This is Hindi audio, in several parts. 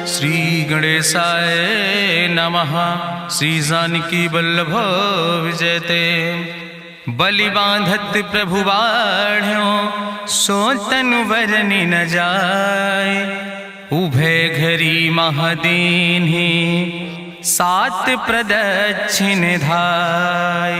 श्री गणेशाय नमः। श्री जानकी वल्लभ विजयते। बलि बांधत प्रभु बाढ़ो सो तनु बरनि न जाय। उभय घरी महादीन्हि सात प्रदक्षिण धाय।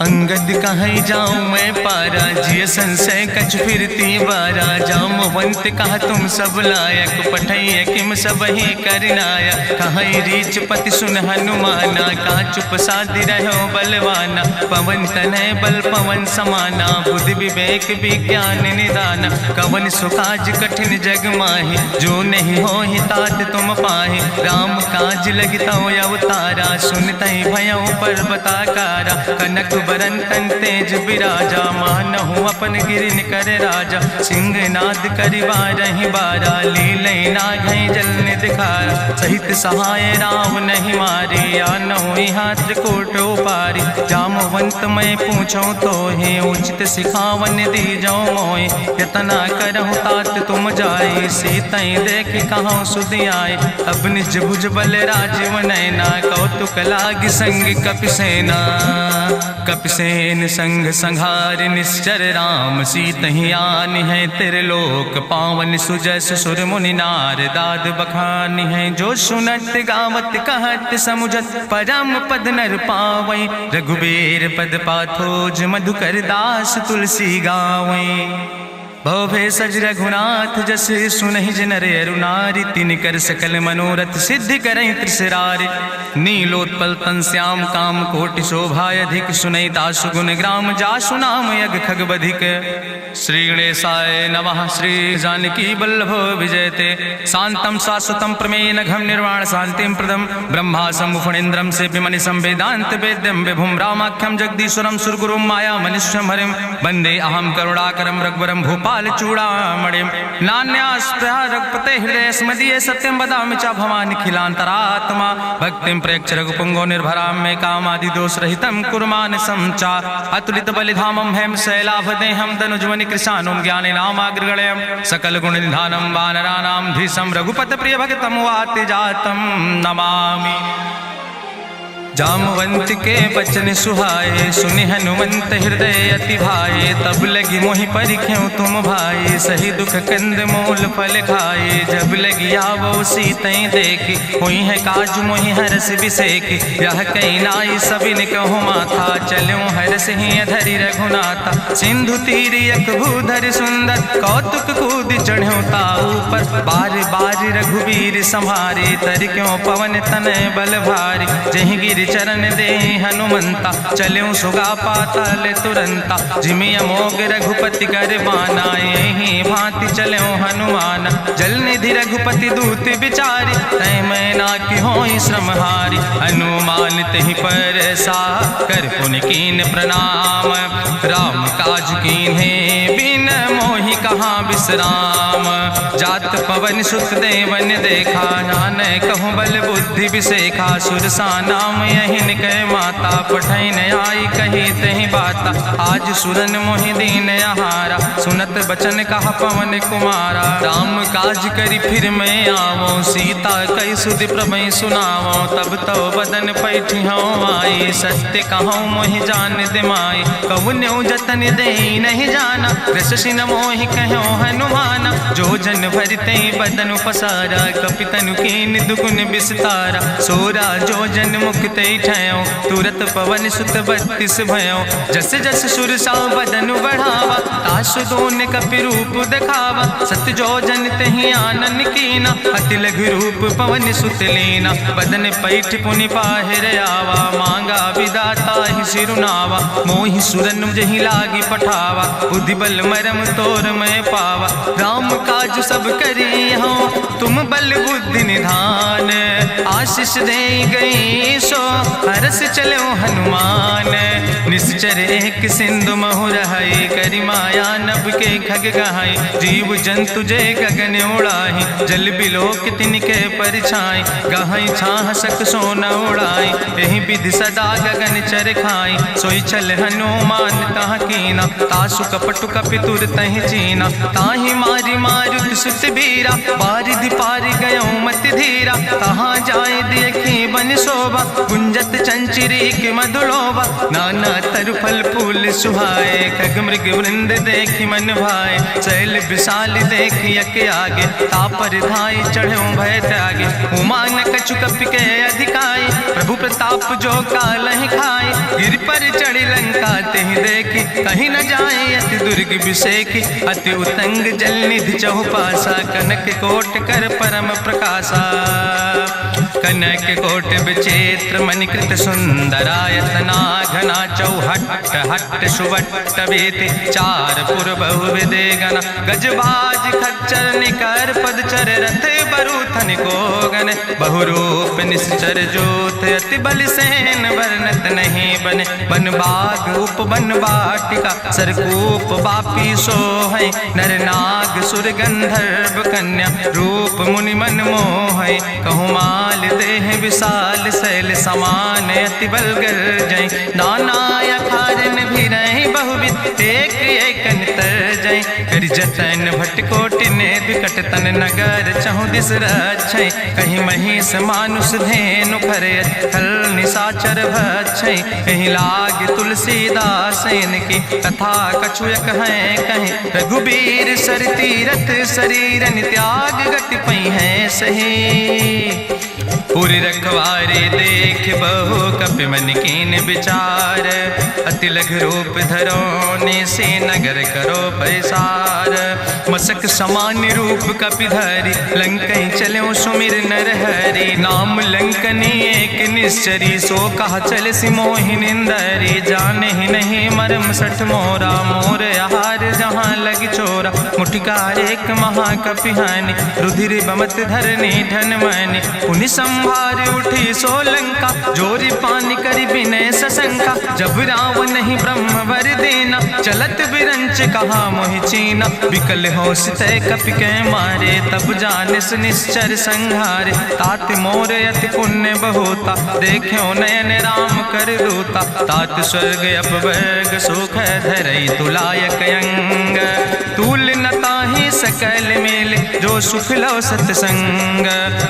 अंगद कहीं जाऊं मैं पारा जिय संशय कछ फिरती बारा। जामवंत कहा तुम सब लायक पठैय किम सब ही करनाया। कहीं रीच पति सुन हनुमाना कहा चुप साधि रहो बलवाना। पवन तनय बल पवन समाना बुद्धि विवेक विज्ञान निदाना। कवन सुकाज कठिन जग माहि जो नहीं हो ही तात तुम पाहि। राम काज लगता अवतारा सुनतहि भयउ पर्वताकारा। कनक बरन तन तेज बिराजा मानहु अपन गिरिन कर राजा। सिंह नाद करिवारहि बारा लीलय नागहि जल निधिखारा। सहित सहाय राम नहीं मारे आनहु यहाँ त्रिकूट उपारी। जामवंत मैं पूछूं तो हे उचित सिखावन दीजो मोय। यतना करहु तात तुम जाए सीतई देख कहूँ सुधि आए। अब निज भुज बल राजीव नैना कौतुक लाग संग कपिसेना। कपिसेन संग संहार निश्चर राम सीतहि आनि है त्रिलोक पावन। सुजस सुर मुनि नार दाद बखानि है। जो सुनत गावत कहत समुझत परम पद नर पावै। रघुबीर पद पाथोज मधुकर दास तुलसी गावै। भव भेषज रघुनाथ जस सुनहि जिनर अरुनारि। तिन कर सकल मनोरथ सिद्धि करहि त्रिसरारि। नीलोत्पल तन श्याम काम कोटि शोभाय अधिक। सुनहि दासु गुण ग्राम जासु नाम यज्ञ खग बधिक। श्री गणेशाय नमः। श्री जानकी वल्लभ विजयते। शांतम शाश्वतम प्रमेय घम निर्वाण शांतिम प्रदम। ब्रह्मा शंभु फणीन्द्रम सेव्यमनिशं वेदांत वेद्यम विभुम रामाख्यम जगदीश्वरम सुरगुरुम माया मनिष्यम हरिम। वंदे अहम करुणाकरम रघुवरम भूपाल चूड़ामणिम। नान्यास्पृहा रघुपते हृदय स्मदीय सत्यम वदामि च भवानिखिलांतरात्मा। भक्तिम प्रयच्छ रघुपुंगो निर्भराम मे कामादि दोष रहितम कुर्मानसं च। अतुलित बलिधामम हेम शैलाभदेहम दनुजवनि कृशानुम ज्ञाने नामाग्रगणयम। सकल गुण निधानम वानराणाम धीशम रघुपत प्रिय भगतम वाति जातम नमामि। जामवंत के बचन सुहाए सुनि हनुमंत हृदय अति भाए। तब लगी मोहि परिख्यों तुम भाई सही दुख कंद मूल फल खाए। जब लगी आवो सीतई देखी हुई है काज मोहि हरस बिसेकी। यह कई नाई सबिन कहु माथा चलो हरस ही धरि रघुनाथा। सिंधु तीर यक भूधर सुंदर कौतुक कूद चढ़्यो ताऊ पर। बार बार रघुवीर संहारे तर क्यों पवन तनय बल भारी। जहि गिर चरण दे हनुमंता चल्यों सुगा पाताल तुरंता। जिमि अमोघ रघुपति कर बाना यही भांति चल्यों हनुमाना। जल निधि रघुपति दूत बिचारी तय मैना की होई श्रमहारी। हनुमान तहि पर सा कर पुनि कीन प्रणाम। राम काज कीन्हे बिन मोहि कहाँ विश्राम। जात पवन सुत देवन देखा नानक कहूँ बल बुद्धि विसेखा। सुरसा नाम यहिन कह माता पठैन आई कही तहि बाता। आज सुरन मोहि दीन आहारा सुनत बचन कहा पवन कुमारा। राम काज करी फिर मैं आवो सीता कई सुधि प्रभु सुनावो। तब तो बदन पैठी हूँ आई सत्य कहूँ मोहि जान दिमाई। कहुन्यु जतन दे नहीं जाना रसिन मोहि कहो हनुमाना। जो जन भरते बदन पसारा कपितनु कीन दुगुन विस्तारा। सोरा जो जन मुक्त ठयो तुरत पवन सुत 32 भयो। जस जस सुरसा बदन बढ़ावा तासु दोन कपि रूप दिखावा। सत्य जो जन तहि आनन कीना अति लघु रूप पवन सुत लीना। बदन पैठ पुनि पाहिर आवा मांगा विदाता ही सिरुनावा। मोहि सुरन जहि लागी पठावा बुद्धि बल मरम तोर मैं पावा। राम काज सब करी हो तुम बल बुद्धि निधान। आशीष दे गई सो हरस चलो हनुमान। निश्चर एक सिंधु महु रहाई करी माया नभ के खग गहाई। जीव जंतु जे गगन उड़ाई जल बिलोक तिनके परछाई। गहाई छाह सक सोन उड़ाई यही विधि सदा गगन चर खाई। सोई चल हनुमान तह कीना तासु कपटु कपितुर तहि चीना। ताहि मारी मारुत सुत बीरा बारिधि पारि गयो मति धीरा। तहाँ जाय देखी बन शोभा गुंजत चंचिरी के मधुलोभा। नाना तरु फल फूल सुहाए खग मृग वृंद देखी मन भाए। शैल विशाल देखी यके आगे तापर धाई चढ़ो भय त्यागे। उमान कछु कपि के अधिकाई प्रभु प्रताप जो कालहि खाई। गिर पर चढ़ी लंका तेहि देखी कहीं न जाए अति दुर्ग विषेखी। अति उतंग जल निधि चहुपासा कनक कोट कर परम प्रकाशा। कनक कोट विचित्र मणिकृत सुंदरायतना घना। चौहट्ट हट्ट सुवट्ट वेति चार पुर बहु विदेगना। गजबाज खच्चर निकर पदचर रथ बरूथन को गन। बहुरूप निश्चर जोत अति बल सेन वर्णत नहीं बने। बन बाग उप बन बाटिका सरकूप बापी सोहै। नर नाग सुर गंधर्व कन्या रूप मुनि मन मोहै। कहूँ माल देह विशाल शैल समान अति बलगर जय। नाना अखारन भी रही बहुविध एक एक अंतर जय। कर जतन भटकोटि ने विकट तन नगर चहु दिस रक्षै। कहीं महिष मानुष धेनु खरे खल निशाचर भक्षै। कहीं लाग तुलसीदास इनकी कथा कछुयक है कहीं। रघुबीर सर तीरथ शरीरन त्याग गति पई है सही। पुरि रखवारे देख बहु कपि मन कीन विचार। अति लघु रूप धरो निसे नगर करो पैसार। मसक समान रूप कपि धरि लंकई चलो सुमिर नर हरि। नाम लंकनी एक निश्चरी सो कहा चल सिमोहि निंदरी। जाने ही नहीं मरम सठ मोरा मोर आहार जहाँ लग चोरा। मुठिकार एक महाकपि हानि रुधिर बमत धरनी धन मानी। पुनि संभार उठी सोलंका जोरी पानी करी विनय सशंका। जब रावण नहीं ब्रह्म वर देना चलत बिरंच कहा मोहि चीना। विकल होश तय कपि के मारे तब जानिस निश्चर संहारे। तात मोर अति पुण्य बहुता देखो नयन राम कर रूता। तात स्वर्ग अपवर्ग सुख धरई तुलायक अंग। तूल न ताहि सकल मेल जो सुख लो सत्संग।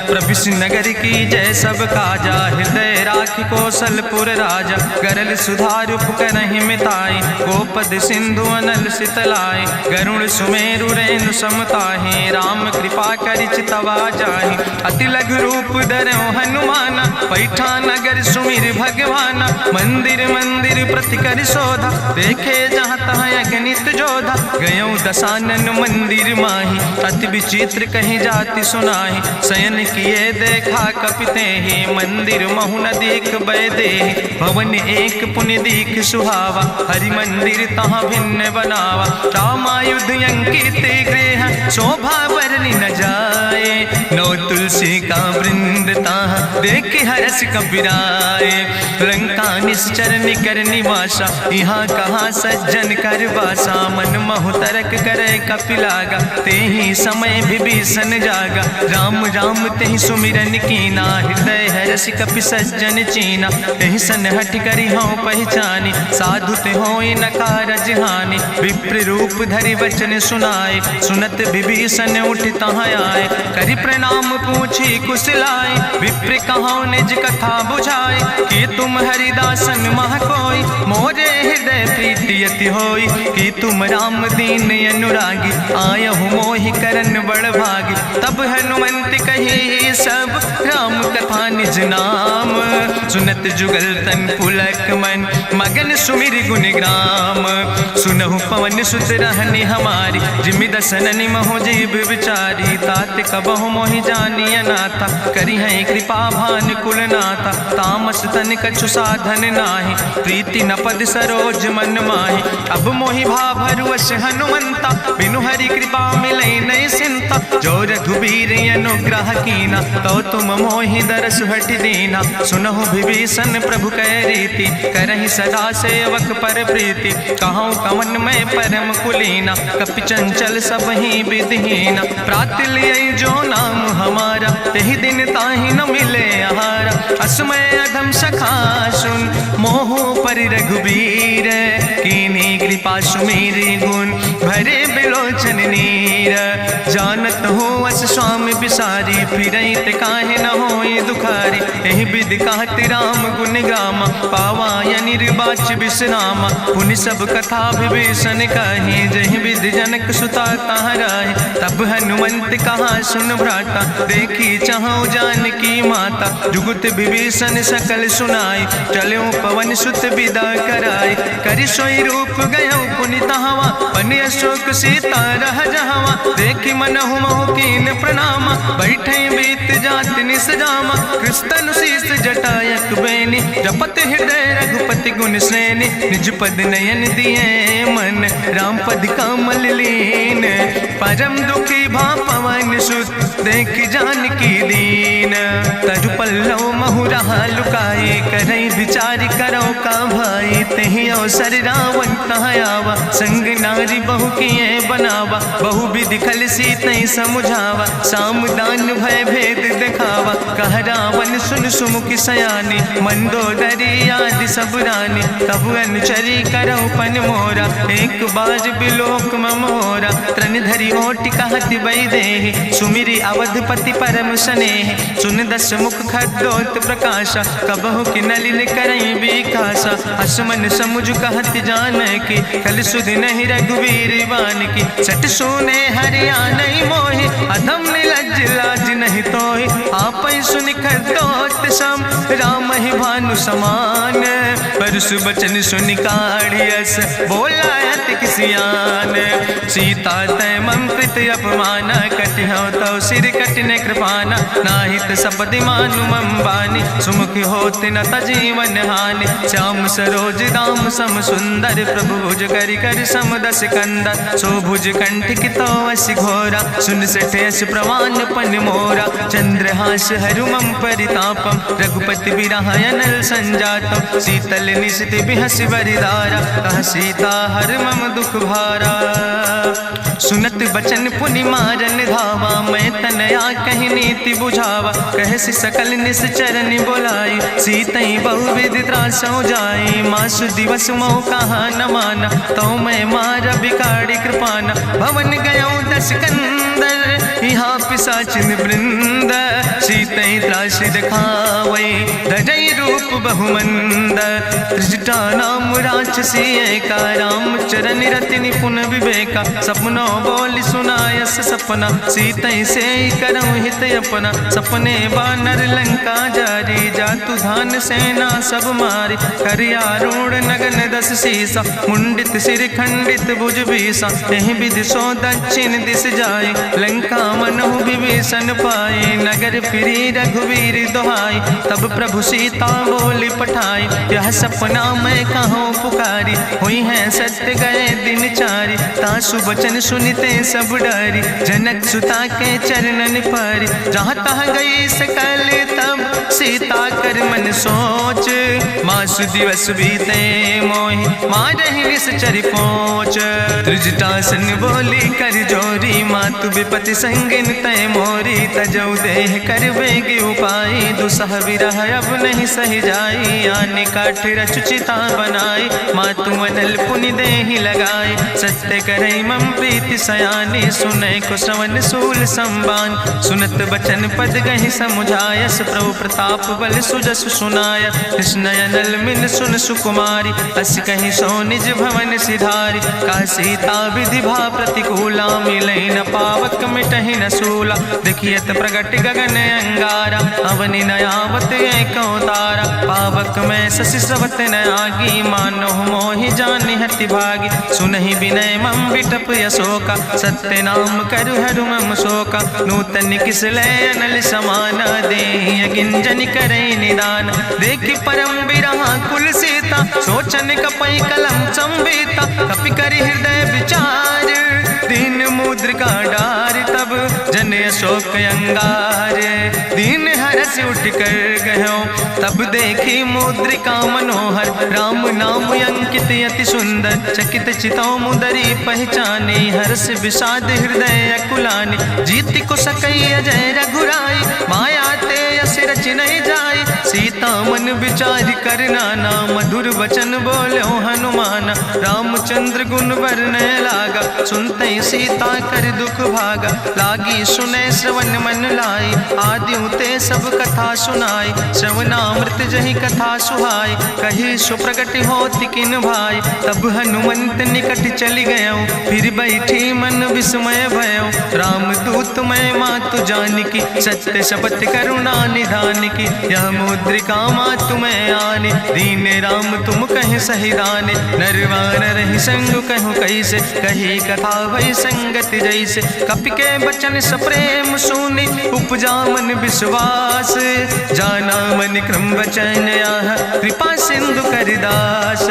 प्रभिस नगर की जय सब काजा हृदय राखि कौशलपुर राजा। गरल सुधार करहि मिताई गोपद सिंधु अनल सितलाई। गरुण सुमेरु रेणु समताहि राम कृपा करि चितवा जाहि। अति लघु रूप धरो हनुमाना पैठा नगर सुमिर भगवाना। मंदिर मंदिर प्रति कर शोधा देखे जहाँ तहाँ अगणित जोधा। गयो दशानन मंदिर माही अति विचित्र कहीं जाति सुनाही। शयन किए देखा कपिते ही मंदिर महु न देख बैदे। भवन एक पुण्य दीख सुहावा हरि मंदिर तहाँ भिन्न बनावा। रामायुध अंकित गृह शोभा वर्णि न जाए। नौ तुलसी का वृंद तहाँ देख हरस कबीराए। लंका निश्चर निकर निवासा यहाँ कहाँ सज्जन कर वासा। मन महु तरक करे कपिलागा तेहि समय विभीषण जागा। राम राम तेहि सुमिरन कीना हृदय हरस कपि सज्जन चीना। तेहि सन हठ करि हूँ पहचानी साधु ते होई न कारज हानि। विप्र रूप धरि वचन सुनाए सुनत विभीषण उठ तहाँ आए। करि प्रणाम पूछी कुशलाए विप्र कहो निज कथा बुझाए। कि तुम हरिदासन मह कोई मोरे हृदय प्रीति अति होई। कि तुम राम दीन अनुरागी आयहु मोहि करन बड़ भागी। तब हनुमंत कही सब राम कथा निज नाम। सुनत जुगल तन पुलक मन मगन सुमिर गुण ग्राम। सुनहु पवन सुत रहनी हमारी जिमि दसननि महो जीव विचारी। तात कबहु मोहि जानी अनाथा करी है कृपा भान कुलनाथा, तामस तन कछु साधन नाही, प्रीति न पद सरोज मन माही। अब मोहि भाभरुअस हनुमंता, बिनु हरि कृपा मिलै नहीं सिंता, जो रघुबीर अनुग्रह कीना, तो तुम मोहि दरस हट दीना। सुनहु विभीषण प्रभु कै रीति, करहि सदा सेवक पर प्रीति, कहूँ कवन में परम कुलीना, कपि चंचल सब ही विधिहीना। प्रात लियै जो नाम हमारा, तेहि दिन ताहि न मिले आहारा। असमय अधम सखा सुन, मोहु पर रघुबीर, कीन्ही कृपा सुमेरि गुण, भरे बिलोचन नीर। जानत हो अस स्वामी बिसारी, फिरहि ते काहे न होई दुखारी। एहि विधि कहत राम गुण गामा, पावा या निर्बाच विश्रामा। पुनि सब कथा विभीषण कही, जहि विधि जनक सुता कहाँ राहि। तब हनुमंत कहा सुन भ्राता, देखी चाहूँ जानकी माता। जुगुत विभीषण सकल सुनाई, चलो पवन सुत विदा कराई। करि सोई रूप गयो पुनि तहवा, बनि अशोक सीता रह जहवा। देखी मनहु मोह कीन प्रणामा, बैठे बीत जात निस जामा। कृष्ण शीस जटायक बेनी, जपत हृदय रघुपति गुण श्रेणी। निज पद नयन दिए मन, राम पद कमल लीन। परम दुखी भा पवन सुत, देख जानकी दीन। तरु पल्लव महु रहा लुकाई, करई विचार करो का भाई। तेहि अवसर रावण तहाँ आवा, संग नारी बहु किए बनावा। बहु विधि खल सीतै समुझावा, सामदान भय भेद दिखावा। कह रावण सुन सुमुखि सयानी, मंदोदरी आदि सब रानी। तब अनुचरी करौ पन मोरा, एक बाज बिलोक ममोरा। तृण धरि ओटि कहत वैदेही, सुमिरि अवधपति परम स्नेह। सुन दस मुख खद्योत प्रकाशा, कबहु कि नलिन करई बिकासा। असमन समुझ कहत जानकी, कल सुधि नहीं रघुवीर बान की। सट सुने हरिया नहीं मोहि, अधम निलज्ज लाज नहीं तोहि। आपै सुनि खद्योत सम, राम ही भानु समान। परसु बचन सुनि काढ़ियस, बोला अति किसियान। सीता तै मम कृत अपमान, कटिहौ तौ सिर कटिन कृपाना। नाहित सपदि मानु मम बानी, सुमुखि होत न तजीवन हानि। श्याम सरोज दाम सम सुंदर, प्रभु भुज करि कर सम दस कंदर। सो भुज कंठ कितो अस घोरा, सुन सठे अस प्रवान पन मोरा। चंद्रहास हरु मम परितापम, रघुपति बिरह अनल संजातम। शीतल निशित बिहसि बरिदारा, कह सीता हर मम दुख भारा। सुनत बचन पुनि मारन धावा, मैं तनया कहि नीति बुझावा। कहसि सकल निश्चरन बोलाई, सीतई बहुविधि त्रासौ जाई। मासु दिवस मोह कहा न माना, तो मैं मार बिकाड़ी कृपाना। भवन गयो दस कंदर, यहाँ पिशाचिन वृंद। सीतई त्रास दिखावै, धजई रूप बहुमंद। त्रिजटा नाम राक्षसी एका, राम चरण रति निपुण विवेका। सपनो बोल सुनायस सपना, सीतई से करऊँ हित अपना। सपने बानर लंका जारी, जातु धान सेना सब मारी। करियारूढ़ नगन दस सीसा, मुंडित सिर खंडित भुज बीसा। एहि विधि सो दक्षिण दिस जाए, लंका मनहु विभीषण पाए। नगर फिरी रघुवीर दोहाई, तब प्रभु सीता बोली पठाई। यह सपना मैं कहूँ पुकारी, हुई है सत्य गए दिन चारी। तासु वचन सुनिते सब डरी, जनक सुता के चरणन परी। जहाँ तहाँ गई सकल तब, सीता कर मन सोच। मासु दिवस बीते मोहि, मारहि निश्चर पहुँच। त्रिजटासन बोली कर जोरी, मातु विपति संगिन तय मोरी। तजौ देह कर बेग उपाय, दुसह विरह अब नहीं सही जाई। आने काठ रचुचिता बनाई, मातु अनल पुनि देहि लगाई। सत्य करई मम प्रीति सयानी, सुनै को श्रवण सूल संबान। सुनत बचन पद गहि समुझायस, प्रभु प्रताप बल सुजस सुनाय। कृष्णय नल मिल सुन सुकुमारी, अस कहि सो निज भवन सिधारी। का सीता विधि भा प्रतिकूला, मिलै न पावक मिटहि न सूला। देखियत प्रगट गगन अंगारा, अवनि न आवत एको तारा। पावक में शशि स्रवत न आगी, मानो मोहि जानि हति भागी। सुनहि विनय मम विटप अशोका, सत्य तय नाम करु हरु मम शोका नूतन किसलय अनल समाना दे गिंजन करे निदान देखि परम बिरहा कुल सीता सोचन कपई कलम संवेता कपि करि हृदय विचार दीन मुद्रिका डार तब जन अशोक अंगार दीन हरस उठ कर गयो तब देखी मुद्रिका मनोहर राम नाम अंकित अति सुंदर चकित चितौ मुदरी पहचाने हर्ष विषाद हृदय अकुलानी जीत को सकई अजय रघुराई माया ते अस रच नहीं जाई सीता मन विचार करना ना मधुर वचन बोलो हनुमान रामचंद्र गुण वर्णय लागा सुनते सीता कर दुख भागा लागी सुने श्रवण मन लाई आदि ते सब कथा सुनाई श्रवणामृत जहि कथा सुहाई कही सुप्रगट होति किन भाई तब हनुमंत निकट चली गयो फिर बैठी मन विस्मय भयो राम दूत मैं मातु जानकी सत्य शपथ करुणा निधान की यह मुद्रिका मातु मैं आने दीन राम तुम कहे सही दाने नरवान रही संग कहूँ कैसे कही कथा वही संगत जैसे कपि के बचन सप्रेम सुनी उपजा मन विश्वास जाना मन क्रम वचन आह कृपा सिंधु करिदास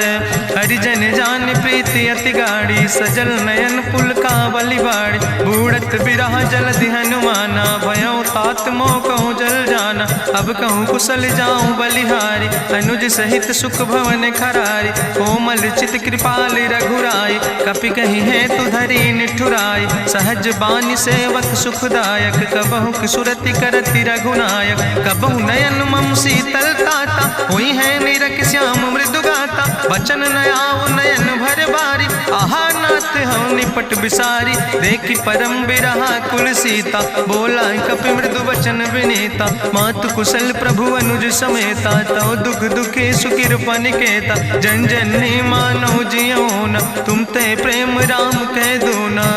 हरिजन जान प्रीति अति गाड़ी सजल नयन पुल का बलिबाड़ी बूढ़त बिरह जलधि हनुमाना भयो तात मोह कहूँ जल जाना अब कहूँ कुशल जाऊँ बलिहारी अनुज सहित सुख भवन खरारी कोमल चित कृपाल रघुराई कपि कही है तु धरी निठुराई सहज बानी सेवक सुखदायक कबहु किशुरति करति रघुनायक कबहु नयन मम शीतल ताता हुई है निरख श्याम मृदु गाता बचन नयाव नयन भर बारी आहा नाथ हम निपट बिसारी देखी परम बिरहा कुल सीता बोला कपि मृदु वचन विनीता मातु कुशल प्रभु अनुज समेता तो दुख दुखे सुखिर पनिकेता जन जन मानो जियो न तुम ते प्रेम राम कह दो ना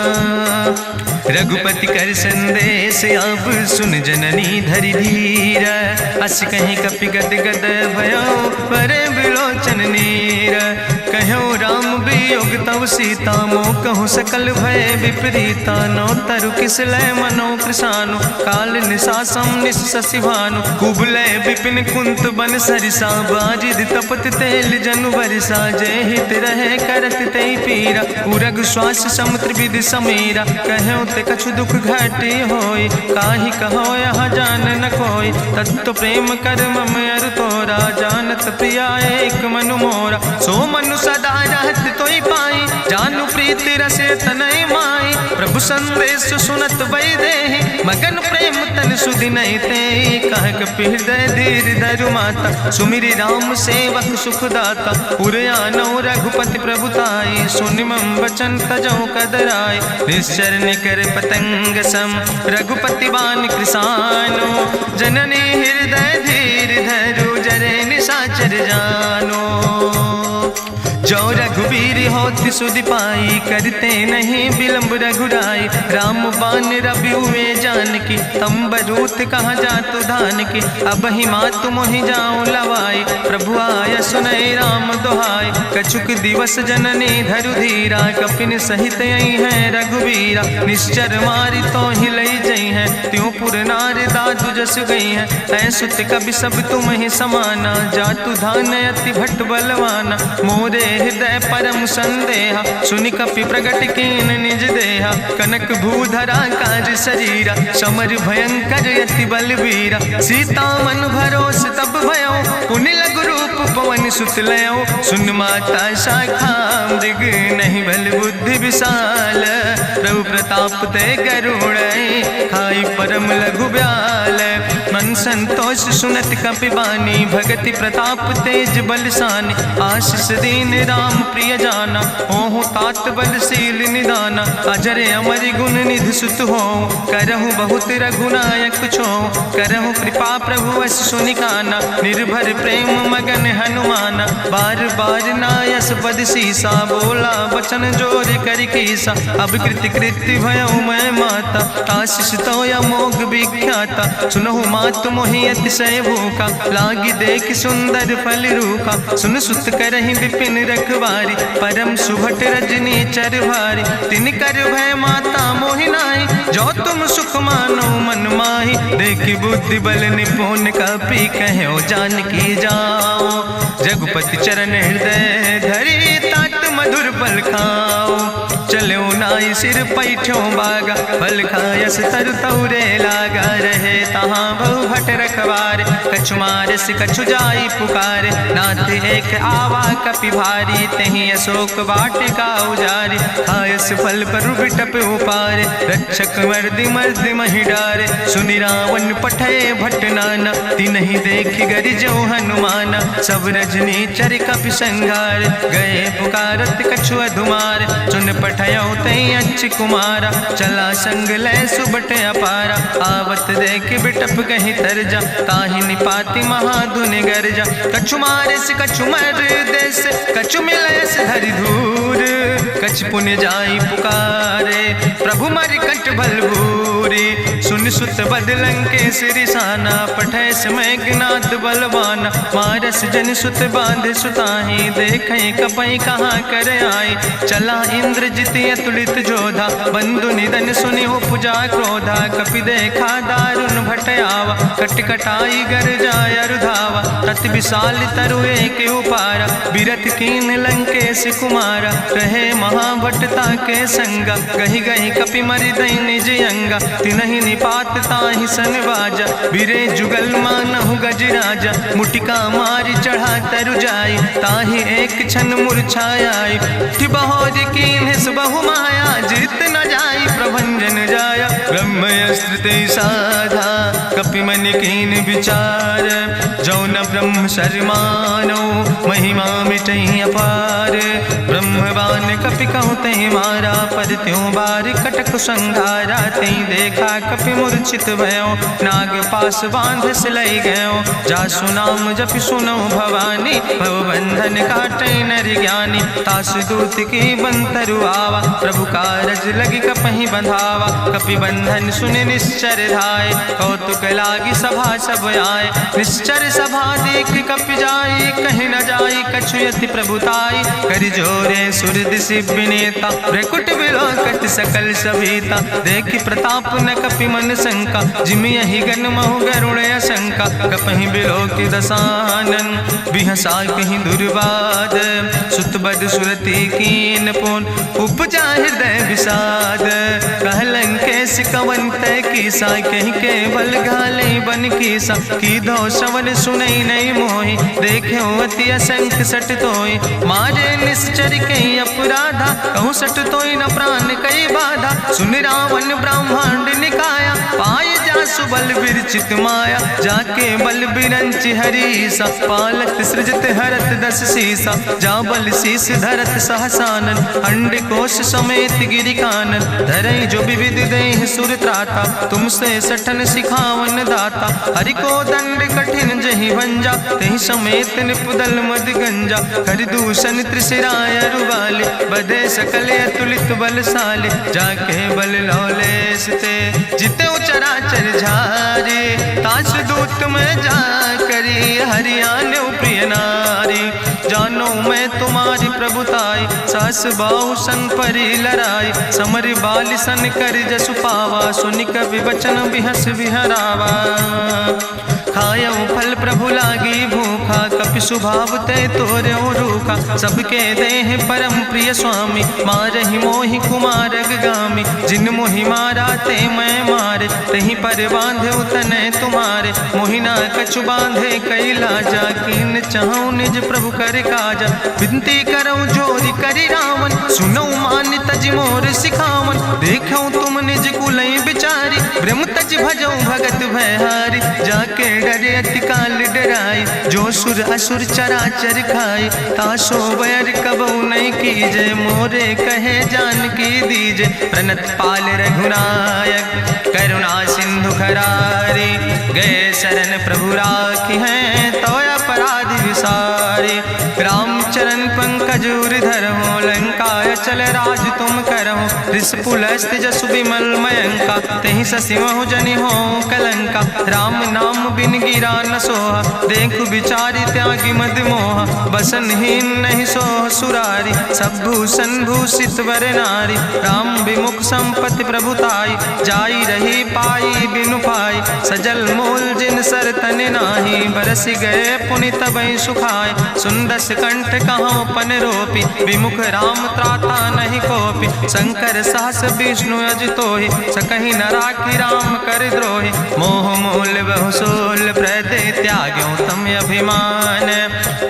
रघुपति कर संदेश अब सुन जननी धरि धीर अस कहीं कपि गद गद भयो परे बिलोचन नीर कहो राम वियोग तव सीता मोह कहूँ सकल भय विपरीता नो तरु किसलय मनो कृषानु काल निशासम निशसिभानु कुबलय विपिन कुंत बन सरिसा बाजिद तपत तेल जनु बरिसा जय हित रहे करत ते पीरा उरग श्वास समुद्र विधि समीरा कहो ते कछु दुख घाटी होई काहि कहो यहाँ जान न कोई तत्व प्रेम कर मम अरु तोरा जानत प्रिया एक मनु मोरा सो मनु सदा रहत तोई पाई जानु प्रीति रसे तनय माई प्रभु संदेश सुनत वै देहि मगन प्रेम तन सुधि नहीं ते कह कपि हृदय धीर धरु माता सुमिरि राम सेवक सुखदाता उरयानो रघुपति प्रभुताई सुनि मम वचन तजौ कदराय निश्चर निकर पतंग सम रघुपति बान कृसानो जननी हृदय धीर धरु जरे निशाचर जानो जो रघुवीर होति सुधि पाई करते नहीं विलंब रघुराई राम बान रवि हुए जानकी तंबरूत कहाँ जातु धान की अब ही मातु मोहि जाऊं लवाई प्रभु आय सुनय राम दुहाई कछुक दिवस जननी धरु धीरा कपिन सहित यही है रघुवीरा निश्चर मारी तो ही लई जई है त्यों पुर नार दादु जस गई है ऐसुत कभी सब तुम ही समाना जातु धान अति भट्ट बलवाना मोरे हृदय परम संदेहा सुनि कपि प्रगट कीन निज देहा कनक भूधरा काज शरीरा समर भयंकर यति बलवीरा सीता मन भरोस तब भयो पुनि लघु रूप पवन सुत लयो सुन माता शाखा मृग नहीं बल बुद्धि विशाल प्रभु प्रताप ते करुण खाई परम लघु ब्याल मन संतोष सुनत कपि बानी भगति प्रताप तेज बलसानी आशीष दीन राम प्रिय जाना ओहु तात बलशील निदाना अजर अमर गुण निधि सुत हो करहु बहुत रघुनायक छो करहु कृपा प्रभु अस सुनिकाना निर्भर प्रेम मगन हनुमाना बार बार नायस पद सीसा बोला वचन जोर कर कीसा अब कृति कृति भयो मैं माता आशीष तो अमोघ विख्याता सुनहु मात मात मोहि अतिशय भूखा, लागी देख सुंदर फल रूखा। सुन सुत करहि विपिन रखवारी, परम सुभट रजनी चर भारी। तिन कर भय माता मोहि नाहि, जो तुम सुख मानो मन माहि। देखि बुद्धि बल निपुण कपि, कहो जानकी जाओ। जगुपति चरण हृदय धरि, तात मधुर फल खाओ। चलो नाई सिर पैठो बागा, फल खायस तरु तौरे लागा। रहे तहाँ बहु भट रखवारे, कछु मारस कछु जाई पुकारे। नाथ एक आवा कपि भारी, तहीं अशोक वाटिका उजारी। खायस फल पर बिटप उपारे, रक्षक मर्दि मर्दि महि डारे। सुनि रावण पठय भट नाना, तिन्हि देखि गरिजो हनुमाना। सब रजनी चर कपि संघार, गए पुकारत कछु अधुमार। सुन पठयो तई अच्छ कुमारा, चला संग लय सुबट अपारा। आवत देख बिटप कहीं तरजा, ताहि निपाति महाधुनि गर्जा। कछु मारिस कछु मर देस, कछु मिलयस धरि धूर। कछ पुण्य जाई पुकारे, प्रभु मरि कंठ बल भूरी। सुन सुत बदलं के सिरिसाना, पठय समय ज्ञात बलवाना। मारस जन सुत बांध सुताही, देखें कपई कहाँ कर आई। चला इंद्रजित अतुलित जोधा, बंधु निधन सुनि उपजा क्रोधा। कपि देखा दारुण भटयावा, कट कटाई गर जाय रुधावा। तत विशाल तरु एक उपारा, बिरथ कीन लंकेश कुमारा। रहे महाभटता के संगा, गहि गहि कपि मरि दई निज अंगा। तिनहि निपात ताहि सन बाजा, बिरे जुगल मानहु गजराजा। मुटिका मारि चढ़ा तरु जाई, ताहि एक क्षण मूर्छाई। बहोज कीन बहु माया, जीत न जाई प्रभंजन जाया। ब्रह्मस्त्र ते साधा, कपि मन कीन विचार। जो न ब्रह्म शर्मानो, महिमा मिटई अपार। ब्रह्मवान कपि कहु तहि मारा, पर त्यों बार कटक संघारा। तई देखा कपि मूर्छित भयो, नाग पास बांध सिलई गयो। जासु नाम जपि सुनो भवानी, भव बंधन काटै नर ज्ञानी। तास दूत की बंतरु आवा, प्रभु कारज लगी कपहि बंधावा। कपि बंधन सुनि निश्चर धाय, कौतुक लागी सभा सब आए। निश्चर सभा देख कपि जाई, कहीं न जाई कछु यति प्रभुताई। कर जोरे सुर दिसि विनेता, भ्रकुट विलोकत सकल सभीता। देखि प्रताप न कपि मन शंका, जिमि यहि गन महु गरुण असंका। कपहि बिलोकि दसानन, बिहसा कहीं दुर्वाद। सुत बद सुरति कीन पुन, उपजा हृदय विषाद। कहलन केस कवन तय कीसा, कहीं केवल घाले बन कीसा। कीधो श्रवण सुनई नहीं मोहि, देख्यो अति असंख सट तोय। मारे निश्चर कई अपराधा, कहूँ सट तोय न प्राण कई बाधा। सुन रावण ब्रह्मांड निकाया, पाय जासु बल विरचित माया। जाके बल बिरंच हरीसा, पालक सृजत हरत दस सीसा। जा बल शीस धरत सहसानन, अंड कोश समेत गिरि कानन। धरई जो विविध देह सुर त्राता, तुमसे सठन सिखावन दाता। हरि को दंड कठिन जहि भंजा, तहि समेत निपुदल मद गंजा। कर दूषण त्रिशिराय रुवाले, बधे सकल अतुलित बलशाले। जाके बल लौलेस ते, जिते चराचर झारे। तास दूत में जा करी, हरियाण प्रिय नारी। जानो मैं तुम्हारी प्रभुताई, सास बाहु सन परी लड़ाई। समर बाल सन कर जसु पावा, सुनि कवि वचन बिहस बिहरावा। खायो फल प्रभु लागी भूखा, कपि स्वभाव ते तोर्यो रूखा। सबके देह परम प्रिय स्वामी, मारहि मोहि कुमार गामी। जिन मोहि मारा ते मैं मारे, तहीं पर बांधे तनै तुम्हारे। मोहि ना कछु बांधे कई लाजा, कीन चाहूं निज प्रभु कर काजा। विनती करऊं जोरि करि रावण, सुनऊ मान तज मोर सिखावन। देखऊं तुम निज कुलई बिचारी, ब्रह्म तज भजऊं भगत भयहारी। जाके डरे अति काल डराई, जो सुर असुर चराचर खाई। तासो बैर कबऊ नहीं कीजे, मोरे कहे जानकी दीजे। प्रणत पाल रघुनायक, करुणा सिंधु खरारी। गए शरण प्रभु राखी हैं, तो अपराध विसारी। रामचरण पंकज धर हो, लंका आय चल राज तुम करहु, ऋष पुलस्त जसु विमल मयंका, तेहि ससिमहु जनि हो कलंका। राम नाम बिन गिरा न सोहा, देखु विचारि त्यागी मद मोहा। बसनहीन नहीं सोह सुरारी, सब भूषण भूषित वर नारी। राम विमुख संपत्ति प्रभुताई, जाई रही पाई बिनु पाई। सजल मूल जिन सर तन नाही, बरस गए पुनि तबहि सुखाय। सुंदस कंठ कहाँ पन रोपी, विमुख राम त्राता नहीं कोपी। शंकर सहस विष्णु अजितोहि, सकहि न राखि राम कर द्रोहि। मोह मूल बहु सोल प्रदे, त्याग्यो तम अभिमान।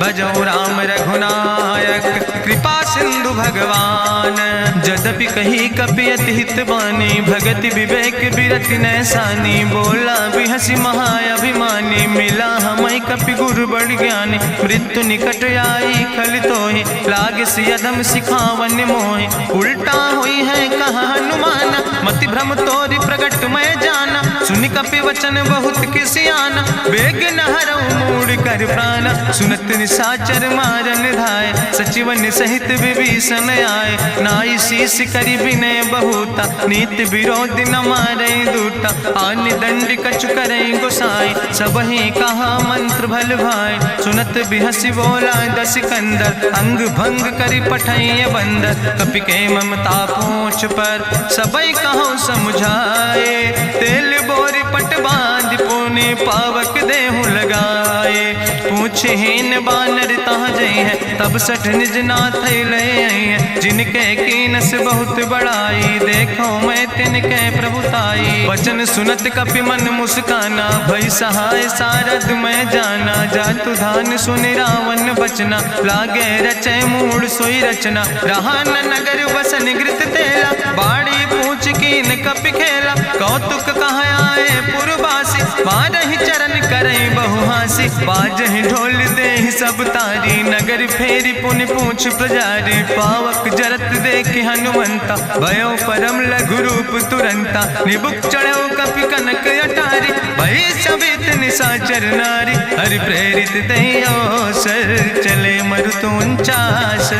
भजौ राम रघुनायक, कृपा सिंधु भगवान। जदपि कही कपि अति हित बानी, भगति विवेक बिरति नैसानी। बोला बिहसि महाअभिमानी, मिला हमय कपि गुरु बड़ ज्ञानी। मृत्यु निकट आई खल तोहि, लागे सियदम सिखावन मोहि। उल्टा हुई है कहा हनुमान, मति भ्रम तोरि प्रगट मैं जाना। सुनि कपि वचन बहुत किसियाना, बेग न हरऊ मूढ़ कर प्राण। सुनत निशाचर मारन धाय, सचिवन सहित विभीषण आए। नाई शीस करि विनय बहुता, नीति विरोध न मारै दूता। आन दंड कछु करै गोसाई, सबहि कहा मंत्र भल भाई। सुनत बिहसि बोला दस कंदर, अंग भंग करि पठैय बंदर। कपि के ममता पूछ पर, सबई कहो समुझाए। तेल बोरी पट बांध पुनि, पावक देहु लगाए। पूछहीन बानर तहाँ जई है, तब सठ निज नाथ ले आई है। जिनके कीनस बहुत बड़ाई, देखो मैं तिनके प्रभुताई। वचन सुनत कपि मन मुस्काना, भई सहाय सारद मैं जाना। जातु धान सुनि रावण बचना, लागे रचय मूढ़ सोई रचना। रहा न नगर बसन घृत तेला, बाड़ी पूछ कीन कपि खेला। कौतुक कहाँ आए पुरवासी, मारहि चरण करई बहुहासी। बाजहि ढोल देहि सब तारी, नगर फेरी पुनि पूछ प्रजारी। पावक जरत देखि हनुमंता, भयो परम लघु रूप तुरंता। निबुक चढ़ो कपि कनक अटारी, भई सवित निशाचर नारी। हरि प्रेरित तहि अवसर, चले मरुत 49।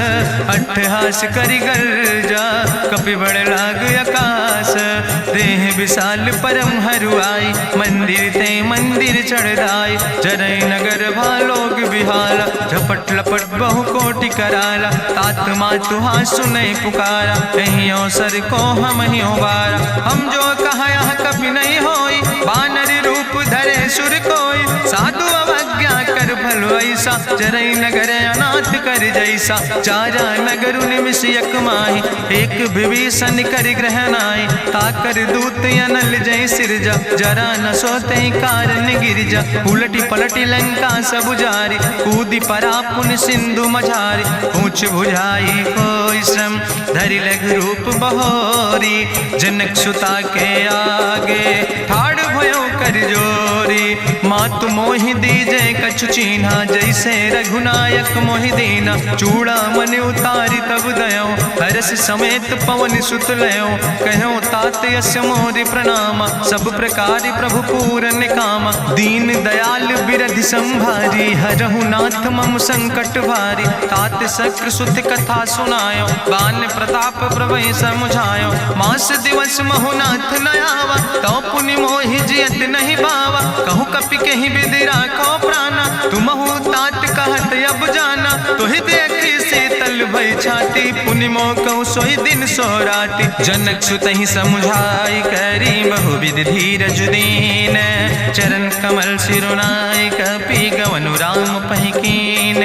अट्ठहास करि गर्जा, कपि बड़ लाग आकाश। देह विशाल परम हरुआई, मंदिर ते मंदिर चढ़ाई। जरै नगर भालोग बिहाला, झपट लपट बहु कोटि कराला। तात मातुहा सुनै पुकारा, कहीं अवसर को हम ही बारा। हम जो कहा यह कभी नहीं होई, बानर रूप धरे सुर कोई। साधु अवज्ञा कर भल ऐसा, जरै नगर अनाथ कर जैसा। चारा नगर निमिष यक माही, एक विभीषण कर ग्रह नाई। ताकर दूत अनल जय सिरजा, जरा न सोते कारण गिरजा। उलटी पलटी लंका सब जारी, कूदी परा पुन सिंधु मझारी। पूछ बुझाई कोई श्रम, धरि लघु रूप बहोरी। जनक सुता के आगे, ठाड़ भयो कर जोरी। मातु मोहि दीजे कछु चीन्हा, जैसे रघुनायक मोहि दीना। चूड़ा मन उतारी तब दयो, हरस समेत पवन सुत लयो। कहो तात यस मोरि प्रणामा, सब प्रकार प्रभु पूरन कामा। दीन दयाल बिरधि संभारी, हरहु नाथ मम संकट भारी। तात शक्र सुत कथा सुनायो, बान प्रताप प्रभय समुझायो। मास दिवस महु नाथ न आवा, तो पुनि मोहि जियत नहीं बावा। कहु कपि कहि विधि राखो प्राणा, तुमहु तात कहत अब जाना। तोहि देखी शीतल भई छाती, पुनि मोह कहु सोई दिन सोराती। जनक सुतहि समुझाई, करी बहु विधि धीरज दीन। चरण कमल सिरुनाई, कपि गवनु राम पहि कीन।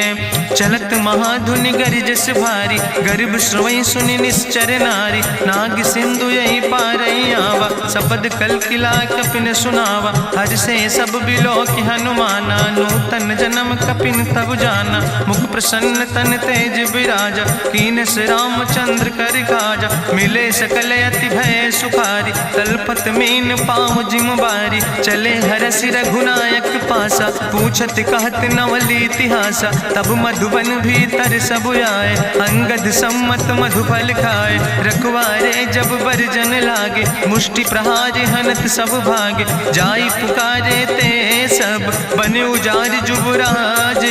चलत महाधुनि गरिजस भारी, गर्भ श्रवई सुनि निश्चर नारी। नाग सिंधु यही पारई आवा, सपद कल किला कपिन सुनावा। हर से सब बिलो कि हनुमाना, नूतन जन्म कपिन तब जाना। मुख प्रसन्न तन तेज विराजा, कीनस रामचंद्र कर काजा। मिले सकल अति भय सुखारी, तलपत मीन पाँव जिम बारी। चले हरस रघुनायक पासा, पूछत कहत नवल इतिहासा। तब मधुबन भीतर सब आए, अंगद सम्मत मधुफल खाए। रखवारे जब बरजन लागे, मुष्टि प्रहार हनत सब भागे। जाई पुकारे ते सब, बने उजार जुबराज।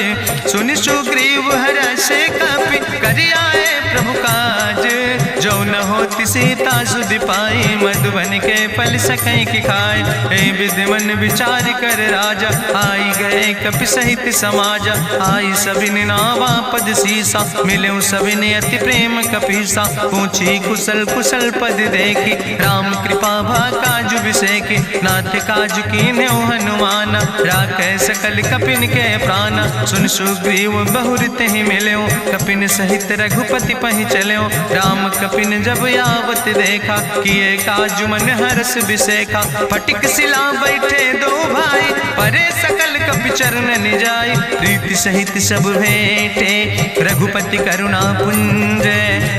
सुनि सुग्रीव हरषे कपि, करि आए प्रभु काज। होती सीता सुध पाई, मधुबन के फल सकै की खाए। हे विधि मन विचार कर राजा, आई गए कपि सहित समाजा। आई सबिन नावा पद सीसा, मिले सबिन अति प्रेम कपीसा। पूछी कुशल कुशल पद देखी, राम कृपा भा काजु बिसेकी। नाथ काजु कीन्हे हनुमान, राखे सकल कपिन के प्राण। सुन सुग्रीव बहुर तेहि मिल्यो, कपिन सहित रघुपति पहि चल्यो। राम कपिन जब यावत देखा, किए काजु मन हरस बिसेखा। फटिक सिला बैठे दो भाई, परे सकल कपि चरण जाय। प्रीति सहित सब भेंटे, रघुपति करुणा पुंज।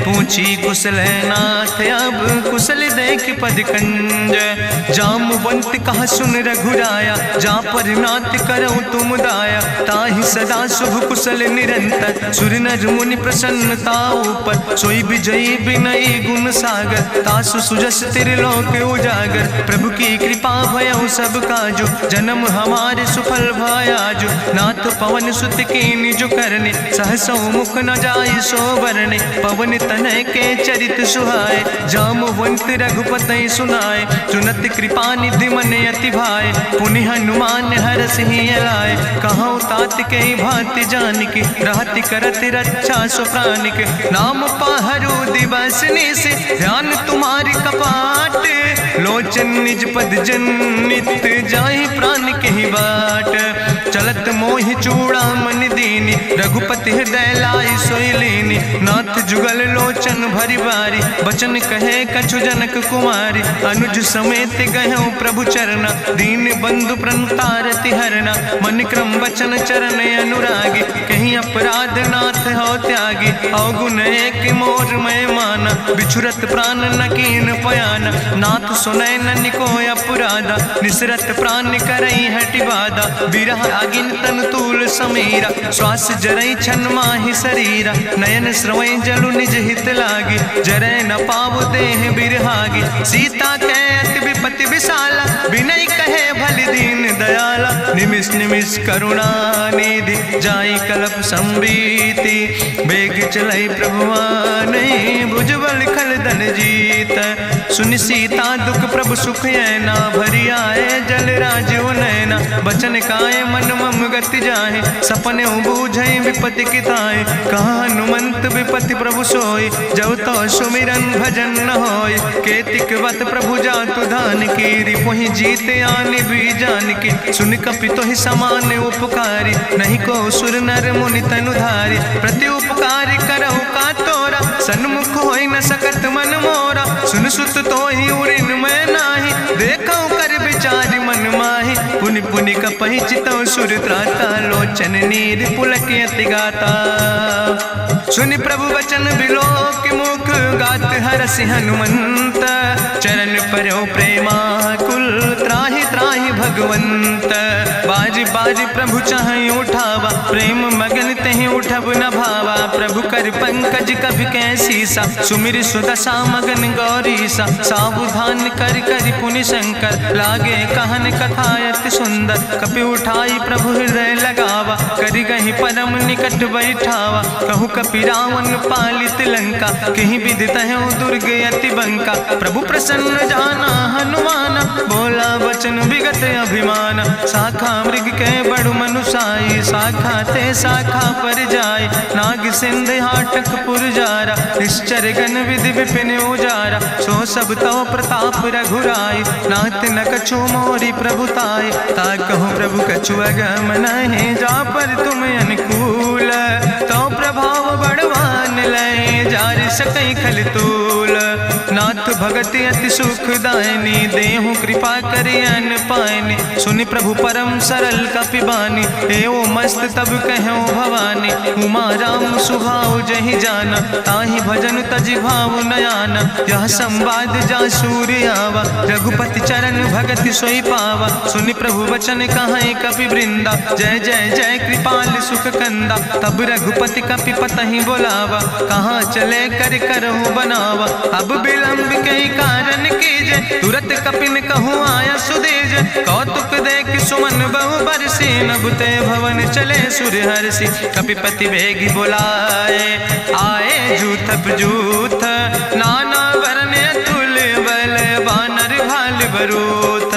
पूछी कुशल नाथ, अब कुशल देख पद कंज। जामवंत कहा सुन रघुराया, जा पर नाथ करो तुम दाया। ताहि सदा शुभ कुशल निरंतर, सुर नर मुनि प्रसन्नता ऊपर। सोई विजयी विनयी गुण सागर, तासु सुजस त्रिलोक उजागर। प्रभु की कृपा भयउ सब काजु, जन्म हमारे सुफल भयाजु। नाथ पवन सुत कीन्हि जो करने, सहसौ मुख न जाय सो बरने। पवन तनय के चरित सुहाए, जामवंत रघुपति सुनाए। सुनत कृपा निधि मन अति भाए, पुनि हनुमान हरषि लाए। कहौं तात के भांति जानिके, रहति करत रक्षा सो प्राणिके। नाम पाहरु दिवस निशि, ध्यान तुम्हारी कपाट। लोचन निज पद जनित, जाहि प्राण के बाट। चलत मोहि चूड़ामणि दीनी, रघुपति हृदय लाई सोई लीनी। नाथ जुगल लोचन भरि बारी, बचन कहे कछु जनक कुमारी। अनुज समेत गहु प्रभु चरना, दीन बंधु प्रणतारति हरना। मन क्रम बचन चरण अनुरागी, कहीं अपराध नाथ हो त्यागी। अवगुण एक मोर मैं माना, बिछुरत प्राण न कीन पयाना। नाथ सुनय ननि को अपराधा, निसरत प्राण करई हटि बाधा। बिरह आगिन तन तूल समीरा, श्वास जरई छन माहि शरीरा। नयन श्रवै जलु निज हित लागी, जरै न पाव देह बिरहागी। सीता के अति विपति विशाला, विनय कहे भलि दीन दयाला। निमिष निमिष करुणा निधि, जाई कलप संबीति। बेग चलै प्रभुवानै, भुजबल खल धन जीत। सुनि सीता दुख प्रभु सुख ऐना, भरि आए जल राजो नैना। बचन काए मन मम गति जाहे, सपने बूझै विपति किताए। कहा हनुमंत विपति प्रभु सोई, जब तो सुमिरन भजन न होय। केतिक वत प्रभु जातु धान की, रिपुहि जीत आनि भी जान की। सुन कपि तोहि समान उपकारी, नहीं को सुर नर मुनि तनुधारी। प्रति उपकार करहु का तोरा, सन्मुख होई न सकत मन मोरा। सुन सुत तोहि उरिन मैं नाही, देखौ कर विचार मन माहि। पुनि पुनि कपहि चितौ सुर त्राता, लोचन नीर पुलक अति गाता। सुनि प्रभु वचन बिलोक मुख, गात हरषि हनुमंत। चरण पर्यो प्रेमाकुल, त्राहि त्राहि भगवंत। बाज बाज प्रभु चाहि उठावा, प्रेम मगन तेहि उठब न भावा। प्रभु कर पंकज कभि कैसीसा, सुमिर सुदशा मगन गौरीसा। सावधान कर कर पुनि शंकर, लागे कहन कथा अति सुंदर। कपि उठाई प्रभु हृदय लगावा, करि गहि परम निकट बैठावा। कहु कपि रावण पालित लंका, कहीं विधि तहु दुर्ग अति बंका। प्रभु प्रसन्न जाना हनुमाना, बोला वचन विगत अभिमान। शाखा मृग के बड़ु मनुसाई, शाखा ते शाखा पर जाय। नाग सिंध हाटक पुरजारा, निश्चर गण विधि विपिन उजारा। सो सब तव प्रताप रघुराई, नाथ न कछु मोरी प्रभुताई। ता कहूँ प्रभु कछु अगम नहीं, जा पर तुम अनुकूल। तो प्रभाव बड़वान लय, जार सकई खल तूल। नाथ भगति अति सुखदायनी, देहु कृपा करि अन पायनी। सुनि प्रभु परम सरल कपिबानी, एवो मस्त तब कहूँ भवानी। उमा राम सुभाव जहि जाना, ताहि भजन तजि भाव नयाना। यह संवाद जा सूर्य आवा, रघुपति चरण भगति सोई पावा। सुनि प्रभु वचन कहाई कपि वृंदा, जय जय जय कृपाल सुख कंदा। तब रघुपति कपि पतहि बोलावा, कहाँ चले कर करहु बनावा। अब विलंब कई कारण कीजे, तुरत कपिन कहूँ आया सुदेज। कौतुक देख सुमन बहु बरसी, नभ ते भवन चले सुर हरषि। कपिपति वेगी बुलाए, आए जूथप जूथ, नाना वर रूथ।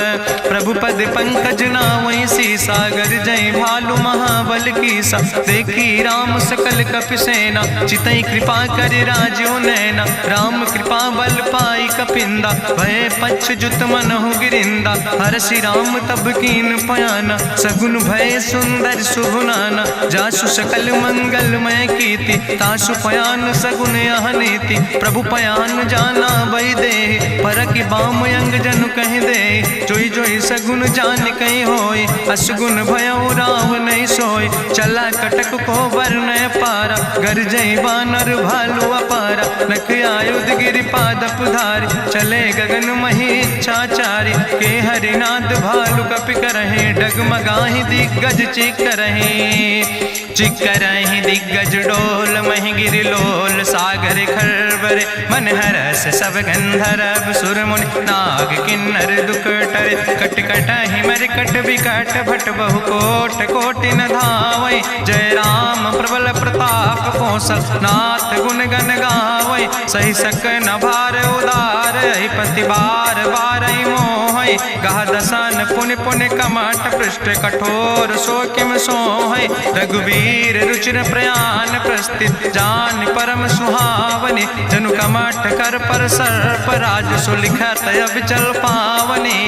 प्रभु पद पंकज नावै सीसा, गर्जै भालु महाबल कीसा। देखी राम सकल कपि सेना, चितई कृपा कर राजो नैना। राम कृपा बल पाई कपिंदा, भय पक्ष जुत मनहु गिरिंदा। हरषि राम तब कीन पयाना, सगुन भय सुंदर शुभ नाना। जासु सकल मंगलमय कीर्ति, तासु पयान सगुन अहनीति। प्रभु पयान जाना बई दे, परकि बाम अंग जन कह दे। जोई जोई सगुन जान कहीं होय, असगुन भयो राव नहीं सोय। चला कटक को वर्ण पारा, गर्जई बानर भालू अपारा। नख आयुध गिरि पादप धारी, चले गगन मही इच्छाचारी। के हरिनाद भालू कपि करहि, डगमगाहि दिग्गज चिक करहि। चिक करहि दिग्गज डोल, महि गिरि लोल सागर खरबर। मन हरस सब गंधर्व सुर मुनि, नाग किन्नर दुख टरे। कट कटहि मरकट विकट, भट बहु कोट कोटि न धावै। जय राम प्रबल प्रताप कौशल, नाथ गुण गण गावै। सही सक न भार उदार, पति बार बार मोहै। गह दसन पुन पुन कमठ, पृष्ठ कठोर सो किम सोहै। रघुवीर रुचिर प्रयाण प्रस्थित, जान परम सुहावनी। जनु कमठ कर पर सर्प, राज सुलिखत अविचल पावनी।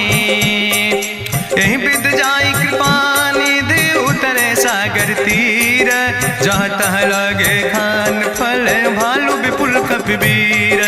यही विद जाई कृपा निधि, उतरे सागर तीर। जहाँ तह लगे खान फल, भालू विपुल कपिवीर।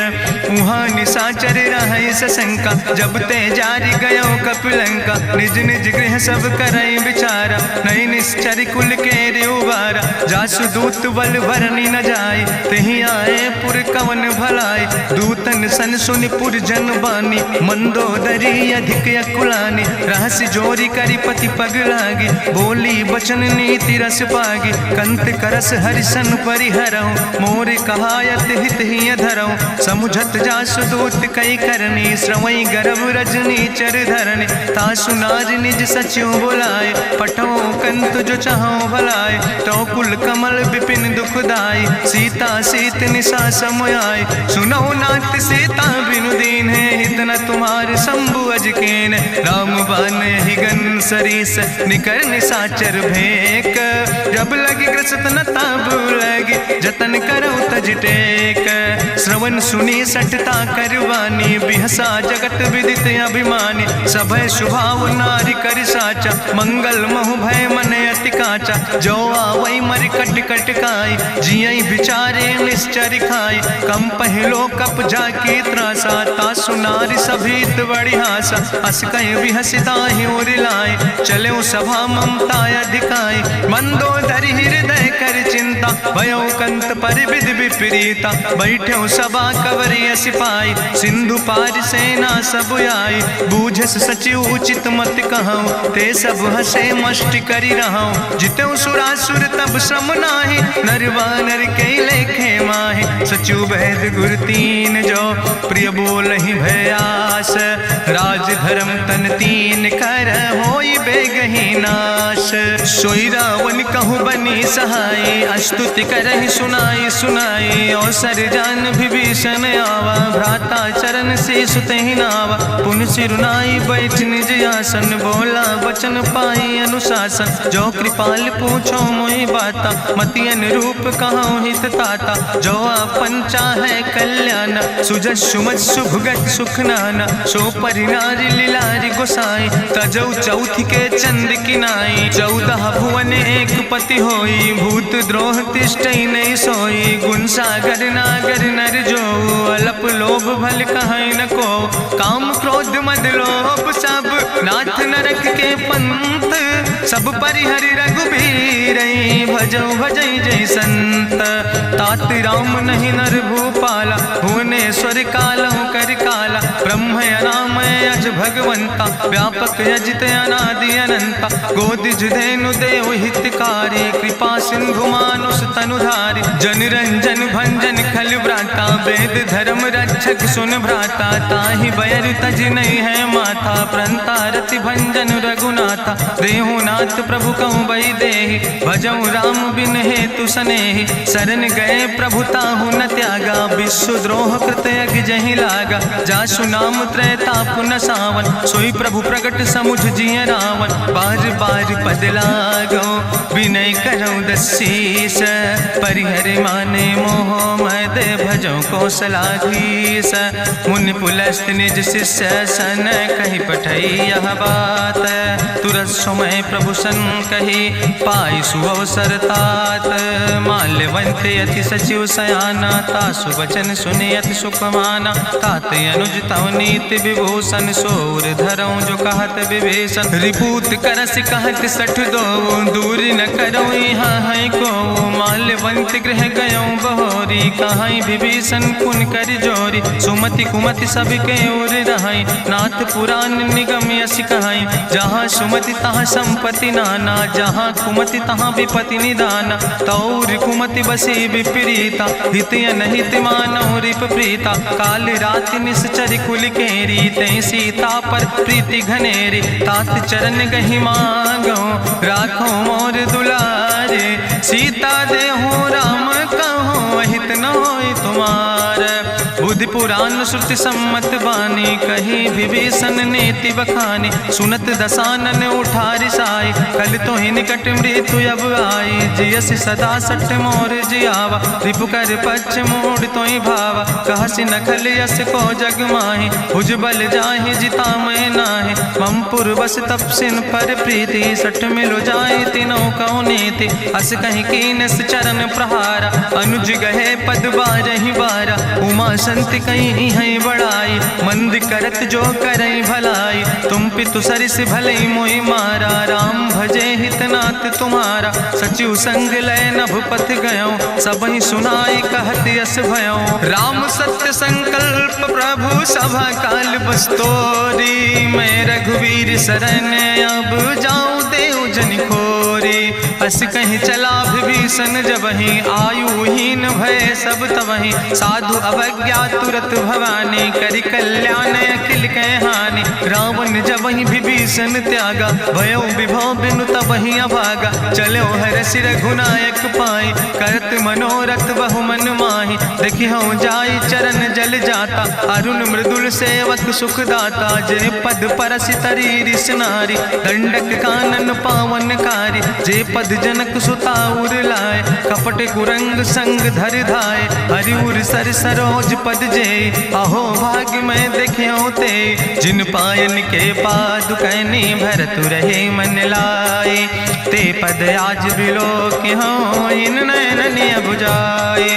वहाँ निशाचर रहे सशंका, जब ते जारी गयो कपिलंका। निज निज गृह सब करई विचारा, नहीं निश्चर कुल के रेउबारा। जासु दूत बल भरनी न जाय, तेहि आए पुर कवन भलाई। दूतन सन सुनि पुर जन बानी, मंदोदरी अधिक अकुलानी। रहस्य जोरी करी पति पग लागी, बोली बचन नीति रस पागी। कंत करस हरिसन परिहरऊँ, मोर कहायत हित ही धरऊँ। समुझत जासु दूत कई करनी, श्रवई गर्भ रजनी चर धरनी। तासु नार निज सचिव बुलाए, पठो कंत जो चाहो भलाए। तो कुल कमल विपिन दुखदाई, सीता सीत निशा समयाय। सुनो नाथ सीता बिनु दीन है, हित न तुम्हारे शंभु अजकेन। राम बान ही गन सरीस, निकर निशाचर भेक। जब लगी ग्रसत न ताब लगी, जतन करो तज टेक। श्रवण सुनी सटता करवानी, बिहसा जगत विदित अभिमानी। सभय स्वभाव नारी कर साचा, मंगल महु भय मन अति काचा। जो आवै मर कट कट खाई, जियई विचारे निश्चर खाई। कम पहलो कप जाकी त्रासा, तासु नारी सभीत बड़ी हासा। अस कह विहसिता ही लाए, चले सभा ममता अधिकाई। मंदोदरी हृदय कर चिंता, भयो कंत पर विध विपरीता। बैठे सभा कवरिय सिपाही, सिंधु पार सेना सब आई। बूझस सचिव उचित मत कहूँ, ते सब हसे मष्ट करी रहूँ। जितऊ सुरासुर तब श्रम नाही, नर वानर के लेखे माहि। सचिव भेद गुर तीन जो, प्रिय बोल ही भयास। राज धर्म तन तीन कर, होई बेगही नाश। सोई रावण कहूँ बनी सहाय, अस्तुति करहि सुनाई सुनाई। अवसर जान विभीषण आवा, भ्राता चरण से सुतहि नावा। पुन सिरुनाई बैठ निज आसन, बोला वचन पाई अनुशासन। जो कृपाल पूछो मोहि बाता, मति अनुरूप कहूँ हित ताता। जो आपन चाहे कल्याण, सुजस सुमत सुभगत सुख नाना। सो परिनारी लीलारी गोसाई, तजौ चौथ के चंद किनाई। 14 भुवन एक पति होई, भूत द्रोह तिष्ठई नहीं सोई। गुण सागर नागर नर जो, अलप लोभ भल कहीं न को। काम क्रोध मद लोभ सब, नाथ नरक के पंथ। सब परिहरि रघुबीर, भजौ भजै जय संत। तात राम नहीं नर भूपाला, भुवनेश्वर कालहु कर काला। ब्रह्म अनामय अज भगवंता, व्यापक अजित अनादि अनंता। गोदिज धेनु देव हितकारी, कृपा सिंधु मानुष तनुधारी। जन रंजन भंजन खल व्राता, वेद धर्म रक्षक सुन भ्राता। ताहि बैर तज नहीं है माथा, प्रंता रति भंजन रघुनाथा। देहु नाथ प्रभु कहूँ बई देहि, भजऊ राम बिन हेतु सनेहि। शरण गए प्रभु ताहु न त्यागा, विश्व द्रोह कृत यज्ञ जहि लागा। जासु नाम त्रैताप न सावन, सोई प्रभु प्रगट समुझ जिय रावण। बार बार पद लागो विनय करौ दसीस, परिहर माने मोह मद भजो कौशलाधीश। मुनि पुलस्त निज शिष्य सन कहि पठई यह बात, तुरत समय प्रभु सन कही पाई सुअवसर तात। माल्यवंत अति सचिव सयाना, तासु वचन सुने अति सुख माना। तात अनुज तव नीति विभूषण, सोर धरऊं जो कहत विभीषण। रिपूत करस कहत सठ दो, दूर न करऊं यहाँ है को। माल्यवंत गृह गयऊं बहोरी, कहाई विभीषण पुन कर जोरी। सुमति कुमति सबके ओर रहाई, नाथ पुराण निगम यस कहाई। जहाँ सुमति तहाँ संपत्ति नाना, जहाँ कुमति तहाँ विपति निदाना। तौर कुमति बसी विपरीता, हित अनहित मानव रिप प्रीता। काल राति निश्चर कुल केरी, तै सीता पर प्रीति घनेरी। तात चरण गहि मांगो, राखो मोर दुलारे। सीता देहो राम कहो, अहित न होय तुम्हार। बुद्धि पुराण श्रुति सम्मत बानी, कही विभीषण नीति बखानी। सुनत दसानन उठारि साई, कल तो ही निकट मृत्यु अब आई। जियसि सदा सठ मोर जियावा, रिपु कर पक्ष मोड़ तो ही भावा। कहसि नखल यस को जग माहि, भुज बल जाहि जिता मैं नाहि। ममपुर बस तपसिन पर प्रीति, सठ मिलो जाए तीनों कौ नीति। अस कहीं कीनस चरण प्रहारा, अनुज गहे पद बारहि बारा। उमा संत कहीं है बड़ाई, मंद करत जो करई भलाई। तुम पितु सरिस भले मोहि मारा, राम भजे हितनाथ तुम्हारा। सचिव संग लय नभ पथ गयो, सबहि सुनाई कहत यस भयो। राम सत्य संकल्प प्रभु सभा काल बस्तोरी। मैं रघुवीर शरण अब जाऊं देव जन खोरी। अस कहीं चला विभीषण जबहि, आयुहीन भय सब तबहि। साधु अवज्ञा तुरत भवानी, करि कल्याण अखिल कै हानि। रावण जबहि विभीषण त्यागा, भयो विभव बिनु तबहि अभागा। चलो हरषि रघुनायक पाई, करत मनोरथ बहु मन माहि। देखिहु जाई चरण जल जाता, अरुण मृदुल सेवक सुख दाता। जे पद परसि तरी रिस नारी, दंडक कानन पावन कारी। जे पद जनक सुता उर लाए, कपट कुरंग संग धर धाय। हरिउर सर सरोज पद जे, अहो भाग्य मैं देखियो ते। जिन पायन के पादुकैनी, भरत रहे मन लाए। ते पद आज बिलोक हो, इन नयन बुझाए।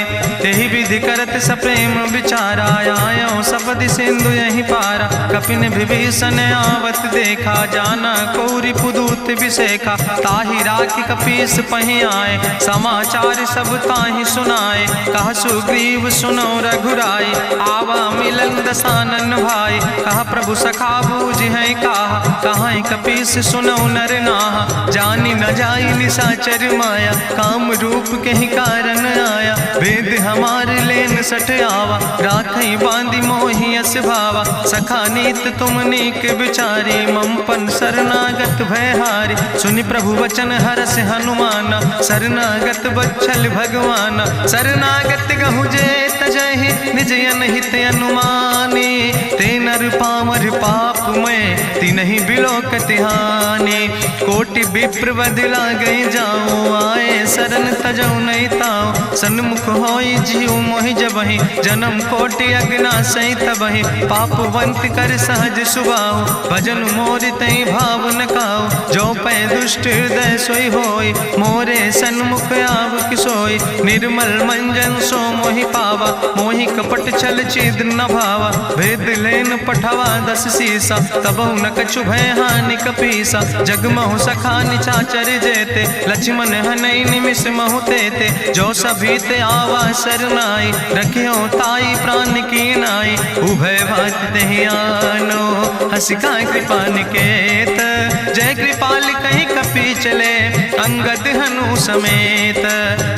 तेहि विधि करत सप्रेम विचारा, आयो सपदि सिंधु यही पारा। कपिन विभीषण आवत देखा, जाना कौरि पुदूत विशेखा। ताहि राखि कपीस पहि आए, समाचार सब ताहि सुनाए। कह सुग्रीव सुनो रघुराई, आवा मिलन दसानन भाई। कहा प्रभु सखा बूझ है कहा, कहाँ कपीस सुनो नर नाहा। जानी न जाई निशाचर माया, काम रूप के ही कारण आया। वेद हमार लेन सठ आवा, राखई बांधी मोहि अस भावा। सखा नीत तुम नीक विचारी, ममपन शरणागत भयहारी। सुनि प्रभु वचन हरस हनुमाना, शरणागत बच्छल भगवाना। शरणागत गहु जे तजहि, निज अनहित अनुमानी। ते नर पामर पाप में, तिनहि बिलोकत हानि। कोटि विप्र बदला गई जाऊं, आए शरण तजौ नहीं ताऊं। सन्मुख होई जीव मोहि जबहि, जन्म कोटि अग्ना सही तबहि। पापवंत कर सहज सुभाऊ, भजन मोरि तई भाव न काऊ। जो पै दुष्ट हृदय सोई होई, मोरे सन्मुख आव किसोई। निर्मल मंजन सो मोहि पावा, मोहि कपट छल छिद्र न भावा। भेद लेन पठवा दस सीसा, तबहु न कछु भय हानि कपीसा। जगमहु सखा निचाचर जेते, लक्ष्मण हनई निमिष महु तेते। जो सभी ते आवा सरनाई, रखियो ताई प्राण की नाई। उभय भात तेहि आनो, हसिका कृपा निकेत। जय कृपाल कहीं कपी चले, अंगद हनु समेत।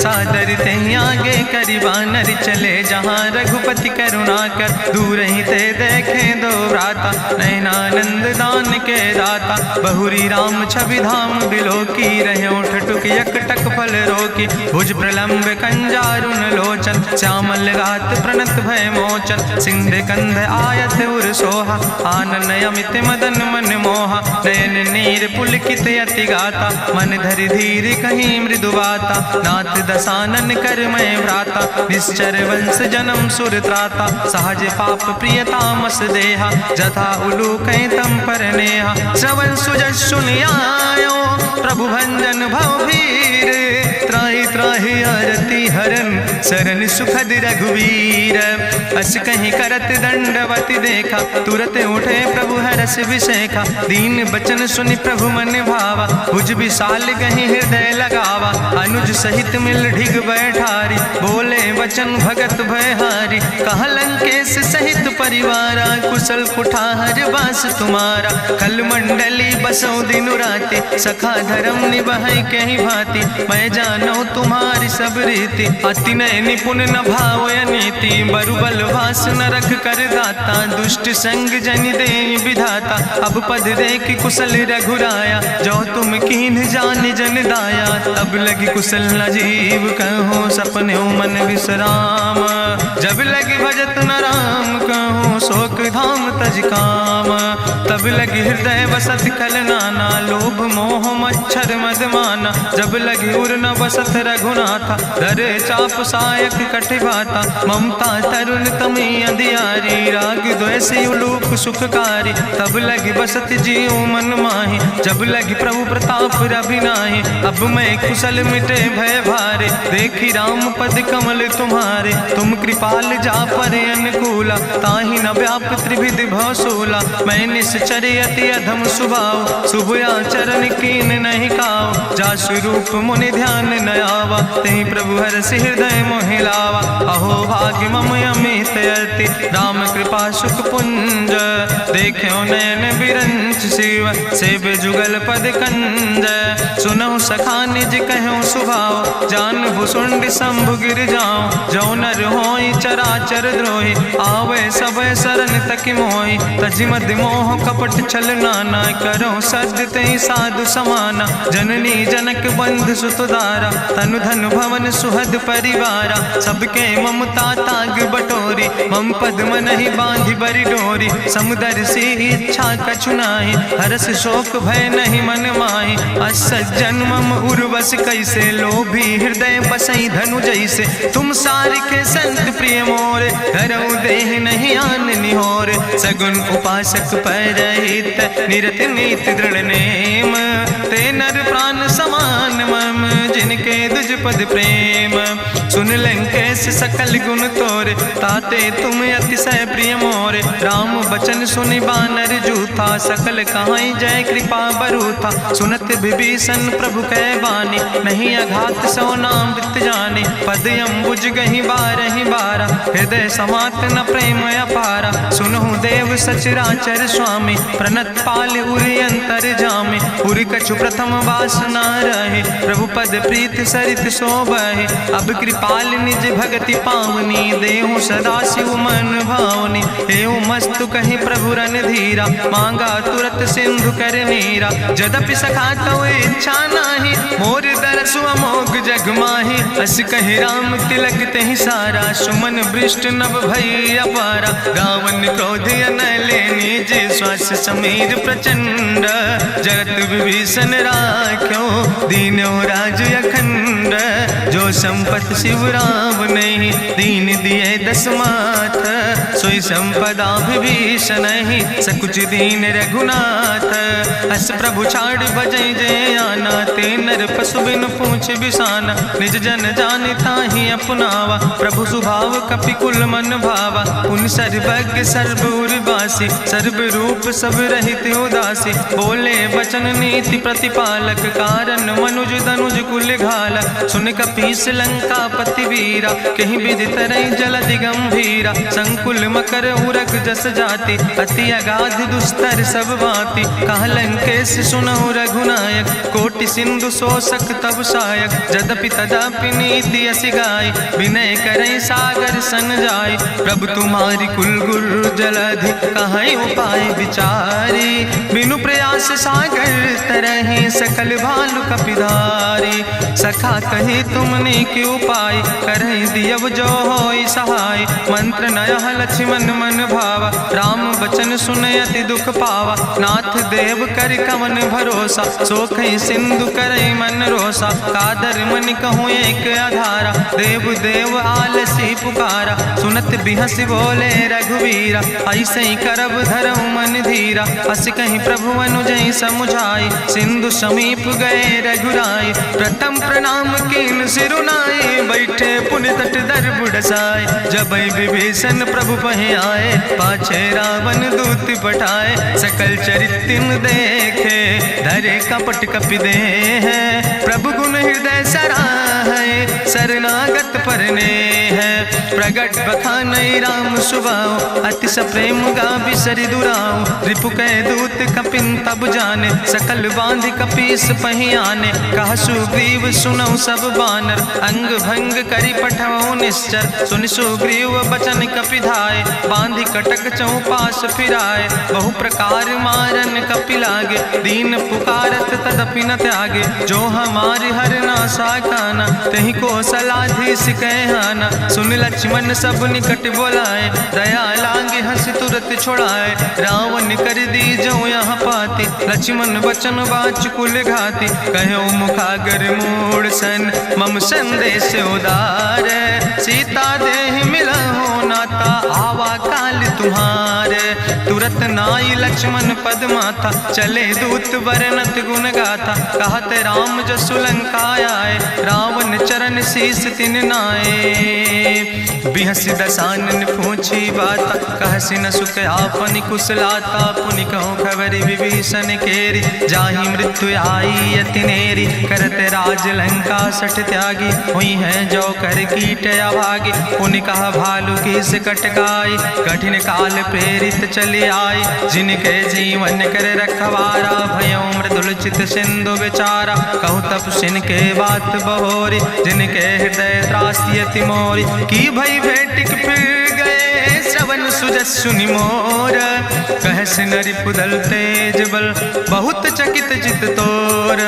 सादर ते आगे करी बानर चले, जहाँ रघुपति करुणा कर दूर ही ते देखे दो व्राता। नयनानंद दान के दाता, बहुरी राम छवि धाम बिलो की रहे ठटुक यकटक फल रोकी। भुज प्रलंब कंजारुन लोचन, श्यामल गात प्रणत भय मोचन। सिंध कंध आयत उर सोहा, आनन अमित मदन मन मोहा। नयन नीर पुलकित अति गाता, मन धरि धीर कहीं मृदु बाता। नाथ दसानन कर मैं व्राता, निश्चर वंश जन्म सुर त्राता। सहज पाप प्रियतामस देहा, जथा उलूक तम पर नेहा। श्रवण सुजस सुनियायो, प्रभु भंजन भव भीर। त्राहि त्राहि आरती हरन, शरण सुखद रघुवीर। अस कहीं करत दंडवत देखा, तुरत उठे प्रभु हरस विशेखा। दीन बचन सुनि प्रभु मन भावा, भुज विशाल कहीं हृदय लगावा। अनुज सहित मिल ढिग बैठारी, बोले वचन भगत भयहारी। कहा लंकेश सहित परिवारा, कुशल कुठार बास तुम्हारा। कल मंडली बसो दिनु राति, सखा धर्म निभाई कहीं भांति। मैं जानो तुम्हारी सब रीति, अति नय निपुण न भाव नीति। बरुबल वास न रख कर दाता, दुष्ट संग जन दे विधाता। अब पद देख कुशल रघुराया, जो तुम कीन जान जन दाया। तब लगी कुशल न जीव कहो, सपने मन विश्राम। जब लगी भजत न राम कहो, शोक धाम तज काम। तब लगी हृदय बसत खल नाना, लोभ मोह मच्छर मद माना। जब लगी उर न बसत रघुनाथा, दर चाप सायक कटिभाता। ममता तरुण तमी अंधियारी, राग द्वेषी उलूक सुखकारी। तब लगी बसत जीव मन माही, जब लगी प्रभु प्रताप रवि नाही। अब मैं कुशल मिटे भय भारे, देखी राम पद कमल तुम्हारे। तुम कृपाल जा पर अनुकूला, ताहि न व्याप त्रिविध भवसूला। मैं निश्चर अति अधम स्वभाव, शुभ आचरण कीन नहीं काव। जा स्वरूप मुनि ध्यान न आवा, तेहि प्रभु हरषि हृदय मोहि लावा। अहो भाग्य मम अमित अति, राम कृपा सुख पुंज। देखो नयन बिरंच शिव, सेव जुगल पद कंज। सुनहु सखा निज कहूँ सुभाव, जान भुसुंड शंभु गिर जाऊं। जो नर होई चराचर द्रोही, आवे सब शरण तक मोहि। तज मद मोह कपट छल नाना, करो सद्य तेहि साधु समाना। जननी जनक बंधु सुतदारा, तनु धन भवन सुहद परिवारा। सबके ममता ताग बटोरी, मम पद मन ही बांधि बरी डोरी। समुदर सी इच्छा कछु नाही, हरस शोक भय नहीं मन माही। असज्जन मम उर्वश कैसे, लोभी हृदय बसई धनु जैसे। तुम सारिके संत प्रिय मोरे, धरऊ देह नहीं आन निहोर। सगुन उपासक परहित, निरत नीति दृढ़ नेम। ते नर प्राण समान मम, जिनके दुज पद प्रेम। सुन लंकेश सकल गुण तोरे, ताते तुम अतिशय प्रिय मोरे। राम बचन सुनि बानर जूथा, सकल कहाई जय कृपा बरूथा। सुनत विभीषण प्रभु कै बानी, नहीं अघात सो नाम वृत जानी। पद अम्बुज गहि बारहि बारा, हृदय समात न प्रेम अपारा। सुनहु देव सचराचर स्वामी, प्रणत पाल उरि अंतर जामी। उरि कछु प्रथम वासना रहे, प्रभु पद प्रीत सरित शोभहि। अब कृपाल निज भगति पावनी, देहु सदा शिव मन भावनी। एवं मस्तु कहि प्रभु रन धीरा, मांगा तुरत सिंधु कर नीरा। जदपि सखा तो इच्छा नाही, मोर दरसु अमोघ जग माही। अस कहि राम तिलक तेहि सारा, सुमन वृष्ट नभ भई अपारा। रावण क्रोध अनले निज, श्वास समीर प्रचंड। जगत विभीषण राख्यो, दीनो राज अखंड। जो संपत शिव राम नहीं, दीन दिए दस माथ। सोई संपदा विभीषण ही, सकुच दीन रघुनाथ। अस प्रभु छाड़ बजै जय आना, ते नर पशु बिन पूछ बिसाना। निज जन जानि ताहि अपनावा, प्रभु स्वभाव कपि कुल मन भावा। पुन सर्वज्ञ सर्व उर्वासी, सर्व रूप सब रहित उदासी। बोले बचन नीति प्रतिपालक, कारण मनुज दनुज कुल घाला। सुन कपीस लंका पति वीरा, कहीं विधि तरई जलधि गंभीरा। संकुल मकर उरग जस जाति, अति अगाध दुस्तर सब भांति। कहा लंकेश सुनहु रघुनायक, कोटि सिंधु सिंधु शोषक तब सायक, जदपि तदपि नीति असि गाय, विनय करई सागर सन जाय। प्रभु तुम्हारी कुल गुरु जलधि, कहीं उपाय विचारी, बिनु प्रयास सागर तरहि, सकल भालु कपिधारी। सखा कही तुमने के उपाय, करहि दियव जो होई सहाय। मंत्र नयह लक्ष्मण मन भावा, राम बचन सुनय अति दुख पावा। नाथ देव कर कवन भरोसा, सोखई सिंधु करई मन रोसा। कादर मन कहूँ एक आधारा, देव देव आलसी पुकारा। सुनत बिहस बोले रघुवीरा, ऐसे ही करब धरऊ मन धीरा। हस कहीं प्रभु अनुजय समुझाई, सिंधु समीप गए रघुराई। प्रथम प्रणाम कीन सिरुनाई, बैठे पुनि तट दर बुढ़साए। जब विभीषण प्रभु पहे आए, पाछे रावण दूत पठाए। सकल चरित्र देखे, धरे कपट कपि दे है। प्रभु गुण हृदय सराहै, शरणागत परने है। प्रगट बखानई राम सुभाऊ, अति सप्रेम गावि सरि दुराऊ। रिपु कै दूत कपिन तब जाने, सकल बांधि कपीस पहि आने। कहा सुग्रीव सुनऊ सब बानर, अंग भंग करि पठवऊ निश्चर। सुनि सुग्रीव बचन कपिधाय, बांधि कटक चौपास फिराए। बहु प्रकार मारन कपि लागे, दीन पुकारत तदपि न त्यागे। जो हमारि हर नासा काना, तहि को सलाधीस कहना। सुन लक्ष्मण सब निकट बोलाए, दया लागे हंस तुरत छोड़ाए। रावण कर दी जो यहाँ पाती, लक्ष्मण बचन बाच कुल घाती। कहो मुखागर मूड सन, मम संदेश उदार। सीता देह मिला हो नाता, आवा काल तुम्हारे। तुरत नाई लक्ष्मण पद माथा, चले दूत वर्णत गुण गाथा। कहत राम जसु लंका आए, रावण चरण शीस तिन नाए। बिहस दसानन पूछी बाता, कहसि न सुख आपन कुशलाता। पुनि कहूँ खबर विभीषण केरी, जाहि मृत्यु आई अति नेरी। करत राज लंका सठ त्यागी, हुई है जो कर कीट अभागी। पुनि कहा भालू की से कटकाई, कठिन काल प्रेरित चली आई। जिनके जीवन कर रखवारा, भयो मृदुल चित सिंधु विचारा। कहूँ तपसिन के बात बहोरी, जिनके हृदय त्रासी अति मोरी। की भई भेटिक फिर गए, श्रवण सुजस सुनि मोर। कहस नरि पुदल तेज बल, बहुत चकित चित तोर।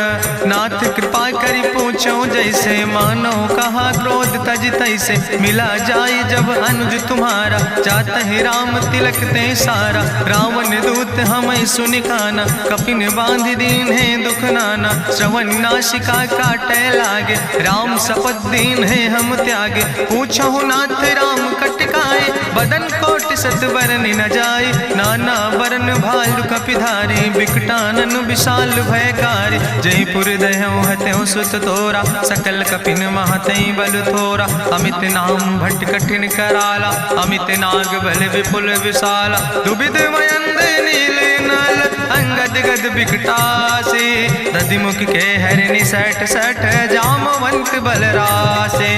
नाथ कृपा करि पूछो जैसे, मानो कहा क्रोध तज तैसे। मिला जाय जब अनुज तुम्हारा, जात है राम तिलक ते सारा। रावण दूत हमें सुनि काना, कपिन बांध दीन है दुख नाना। श्रवण नासिका काटे लागे, राम शपथ दीन है हम त्यागे। पूछो नाथ राम कटकाए, बदन कोटि सत बरनि न जाय। नाना बरन भालु कपिधारी, बिकटानन विशाल भयकारी। जयपुर दह्यों हत्यों सुत तोरा, सकल कपिन महतई बल थोरा। अमित नाम भट्ट कठिन कराला, अमित नाग बल विपुल विशाला। दुबिध मयंद नील नल, अंगद गद बिकटासे। दधिमुख के हरिणि सठ सठ, जामवंत बलरासे।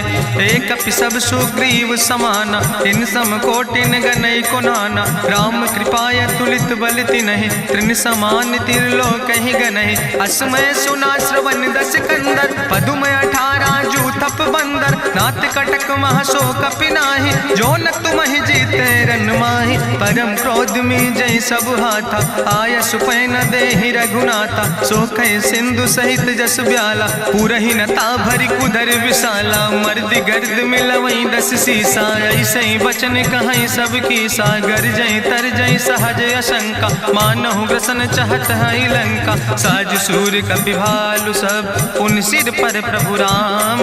एक कपि सब सुग्रीव समाना, इन सम कोटिन गनई को नाना। राम कृपाय तुलित बल तिन्हि, त्रिन समान तिरलोक ही गनहि। असमय सुना श्रवण दस कंदर, पदुम 18 जूथप बंदर। नाथ कटक महसो कपि नाही, जो न तुमहि जीते रन माही। परम क्रोध में जय सब हाथा, आय सुपै न देहि रघुनाथा। सोखै सिंधु सहित जस ब्याला, पूरहि न ता भरि कुधर विशाला। मर्द गर्द मिलवई 10 सीसा, ऐसे बचन कहई सब कीसा। गर जय तर जय सहज अशंका, मानहु ग्रसन चाहत है लंका। साज सूर कपि भालु सब, उन सिर पर प्रभु राम।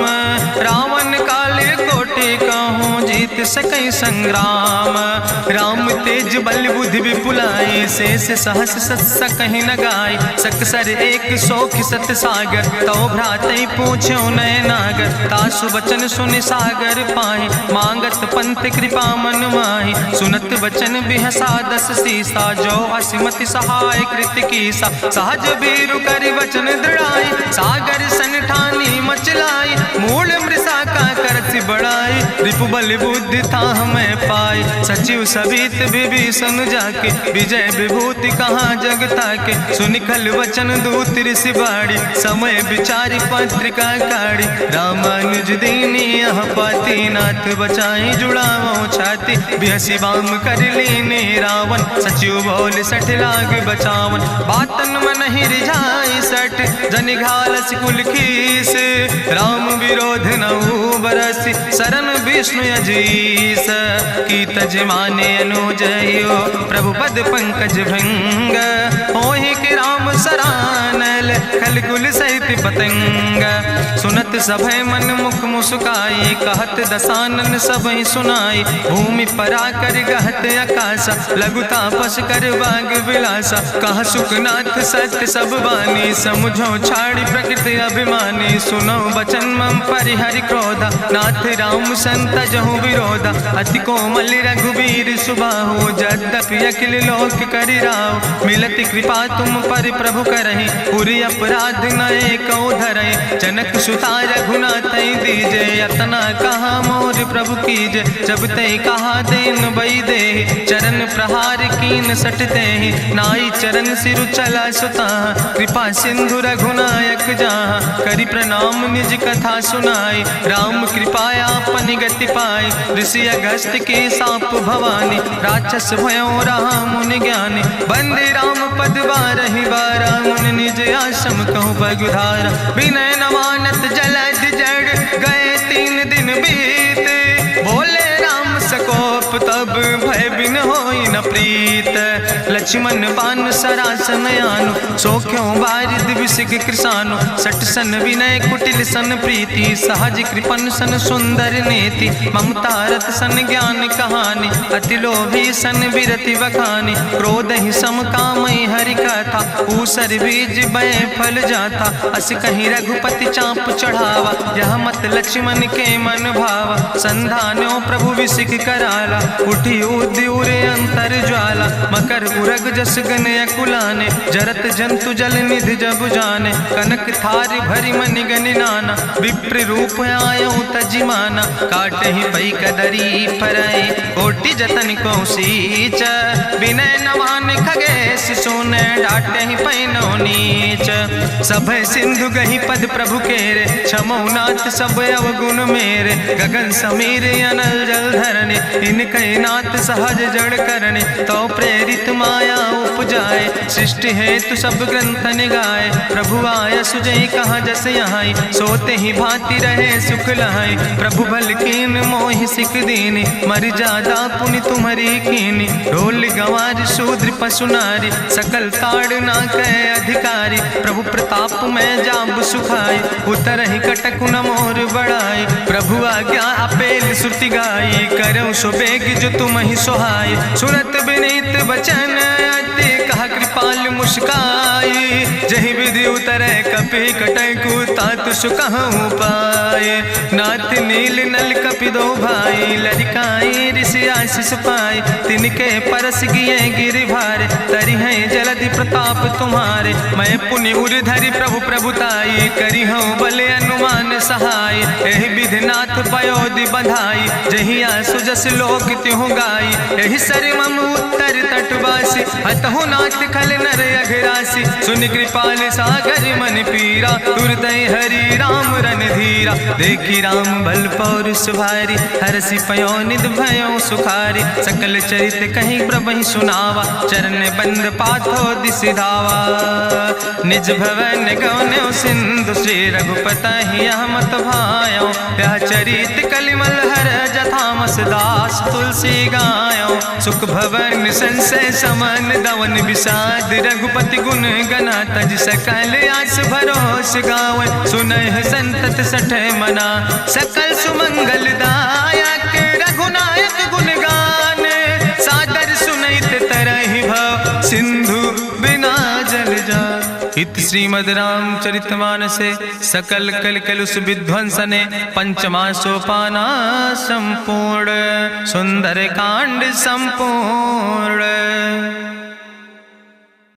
रावण काले कोटि कहूँ, जीत सकई संग्राम। राम तेज बल बुद्धि विपुलाई, शेष सहस सत्स कहीं न गाय। सकसर 100 सत सागर, तो भ्रातई पूछो नय नागर। तासु बचन सुनि सागर पाहि, मांगत पंथ कृपा मन माहि। सुनत बचन बिहसा 10 सीसा, जो असिमति सहाय कृत कीसा। सहज बीरु करि वचन दृढ़ाई, सागर सन ठानी मचलाई। मूल मृषा का करसि बड़ाई, रिपु बल बुद्धि था हमें पाई। सचिव सबित विभीषण जाके विजय विभूति कहाँ जग ताके। सुनि खल वचन दूत ऋषि बाड़ी समय विचारी पत्रिका काढ़ी। रामानुज दीनी यह पाती नाथ बचाई जुड़ावो छाती। बिहसी बाम कर लीने रावण सचिव बोल सठ लाग बचावन। बातन मन ही रिझाई सठ जनि घालस कुल खीस। राम विरोध नऊ बरसी शरण विष्णु अजीस। की तज माने अनुजयो प्रभु पद पंकज भंग। होहि के राम सरानल खल कुल सहित पतंग। सुनत सभय मन मुख मुस्काई कहत दसानन सबहि सुनाई। भूमि परा कर गहत आकाशा लघु तापस कर बाग विलासा। कहा सुखनाथ सत्य सब बानी समुझो छाड़ी प्रकृति अभिमानी। सुनो बचन मम परिहरि क्रोधा नाथ राम संत जहु विरोधा। अति कोमल रघुबीर सुबाहु यद्यपि अखिल लोक करि राव। मिलति कृपा तुम पर प्रभु करहि पुरि अपराध नए कौ धरहि। जनक सुता रघुनाथ दीजे यतना कहा मोर प्रभु कीजे। जब ते कहा देन बई दे चरण प्रहार कीन सटते ही। नाई चरण सिरु चला सुता कृपा सिंधु रघुनायक जहाँ। करि प्रणाम निज कथा सुनाई राम कृपाया अपनी गति पाई। ऋषि अगस्त के साप भवानी राक्षस भयो रहा मुनि ज्ञानी। बंदे राम पद बारहि बारा मुनि निज आश्रम कहु पगुधारा। विनय न मानत जलद जड़ गए 3 दिन बीते। बोले राम सकोप तब भय बिन होई न प्रीत। लक्ष्मण बान सरासन आनु सोख्यो बारिद विसिक कृसानु। सट सन विनय कुटिल सन प्रीति सहज कृपन सन सुंदर नेति। ममता रत सन ज्ञान कहानी अति लोभी सन विरति बखानी। क्रोध ही सम कामई हरि कथा ऊसर बीज बय फल जाता। अस कहीं रघुपति चाप चढ़ावा यह मत लक्ष्मण के मन भावा। संधान्यो प्रभु विसिक कराला उठी उद्युरे अंतर ज्वाला। मकर उरग जस गन अकुलाने जरत जंतु जल निधि जब जाने। कनक थारी भरी मनि गनि नाना विप्र रूप आयो तजिमाना। काटे ही पई कदरी फरई कोटि जतन को सींच। विनय नवान खगेश सुने डाटे ही पैनो नीच। सब सिंधु गही पद प्रभु केरे क्षमो नाथ सब अवगुण मेरे। गगन समीर अनल जल धरने इनके नाथ सहज जड़ करने। तो प्रेरित माया उपजाए सृष्टि हेतु सब ग्रंथ निगाए। प्रभु आय सुजई कहाँ जस यहाँ सोते ही भांति रहे सुख लहाई। प्रभु भल कीन मोहि सिख दीनी मर जादा पुनि तुम्हारी कीनी। ढोल गंवार शूद्र पशु नारी सकल ताड़ ना कहे अधिकारी। प्रभु प्रताप में जाब सुखाई उतर ही कटक न मोर बढ़ाई। प्रभु आज्ञा अपेल श्रुति गाई करऊँ सो बेग जो तुम ही सोहाई। सुनत विनीत बचन अति कहा कृपाल मुस्काई। जही विधि उतरे कपि कटकु तात सुकहु पाए। नाथ नील नल कपि दो भाई लड़काई ऋषि आशीष पाए। तिनके परस गिए गिरि भारे तरि है जलधि प्रताप तुम्हारे। मैं पुनि उर धरि प्रभु प्रभुताई करी हूँ बल अनुमान सहाय। एहि विधि नाथ पयोधि बधाई जहिया सुजस लोक त्यों गाई। एहि सर मम उत्तर तटवासी हतहु नाथ खल नर अघरासी। सुन कृपाल सागर मन पीरा तुरत हरि राम रन धीरा। देखी राम बल पौरुष भारी हरसि पयो निध भयो सुखारी। सकल चरित कहीं प्रभु सुनावा चरण बंद पाथो दिसि धावा। निज भवन गौन्यो सिंधु श्री रघुपति यह मत भायो। यह चरित कलिमल हर जथामस दास तुलसी गायो। सुख भवन संशय समन दवन विषाद रघुपति गुण गना तज सकल आस भरोस गावे। सुनहि संतत सठ मना सकल सुमंगल दायक। रघुनायक गुण गान सादर सुनैत तरहि भव सिंधु बिना जल जा। इत श्रीमद् रामचरितमानसे सकल कल कलुष विध्वंसने पंचमा सोपाना संपूर्ण सुंदर कांड संपूर्ण।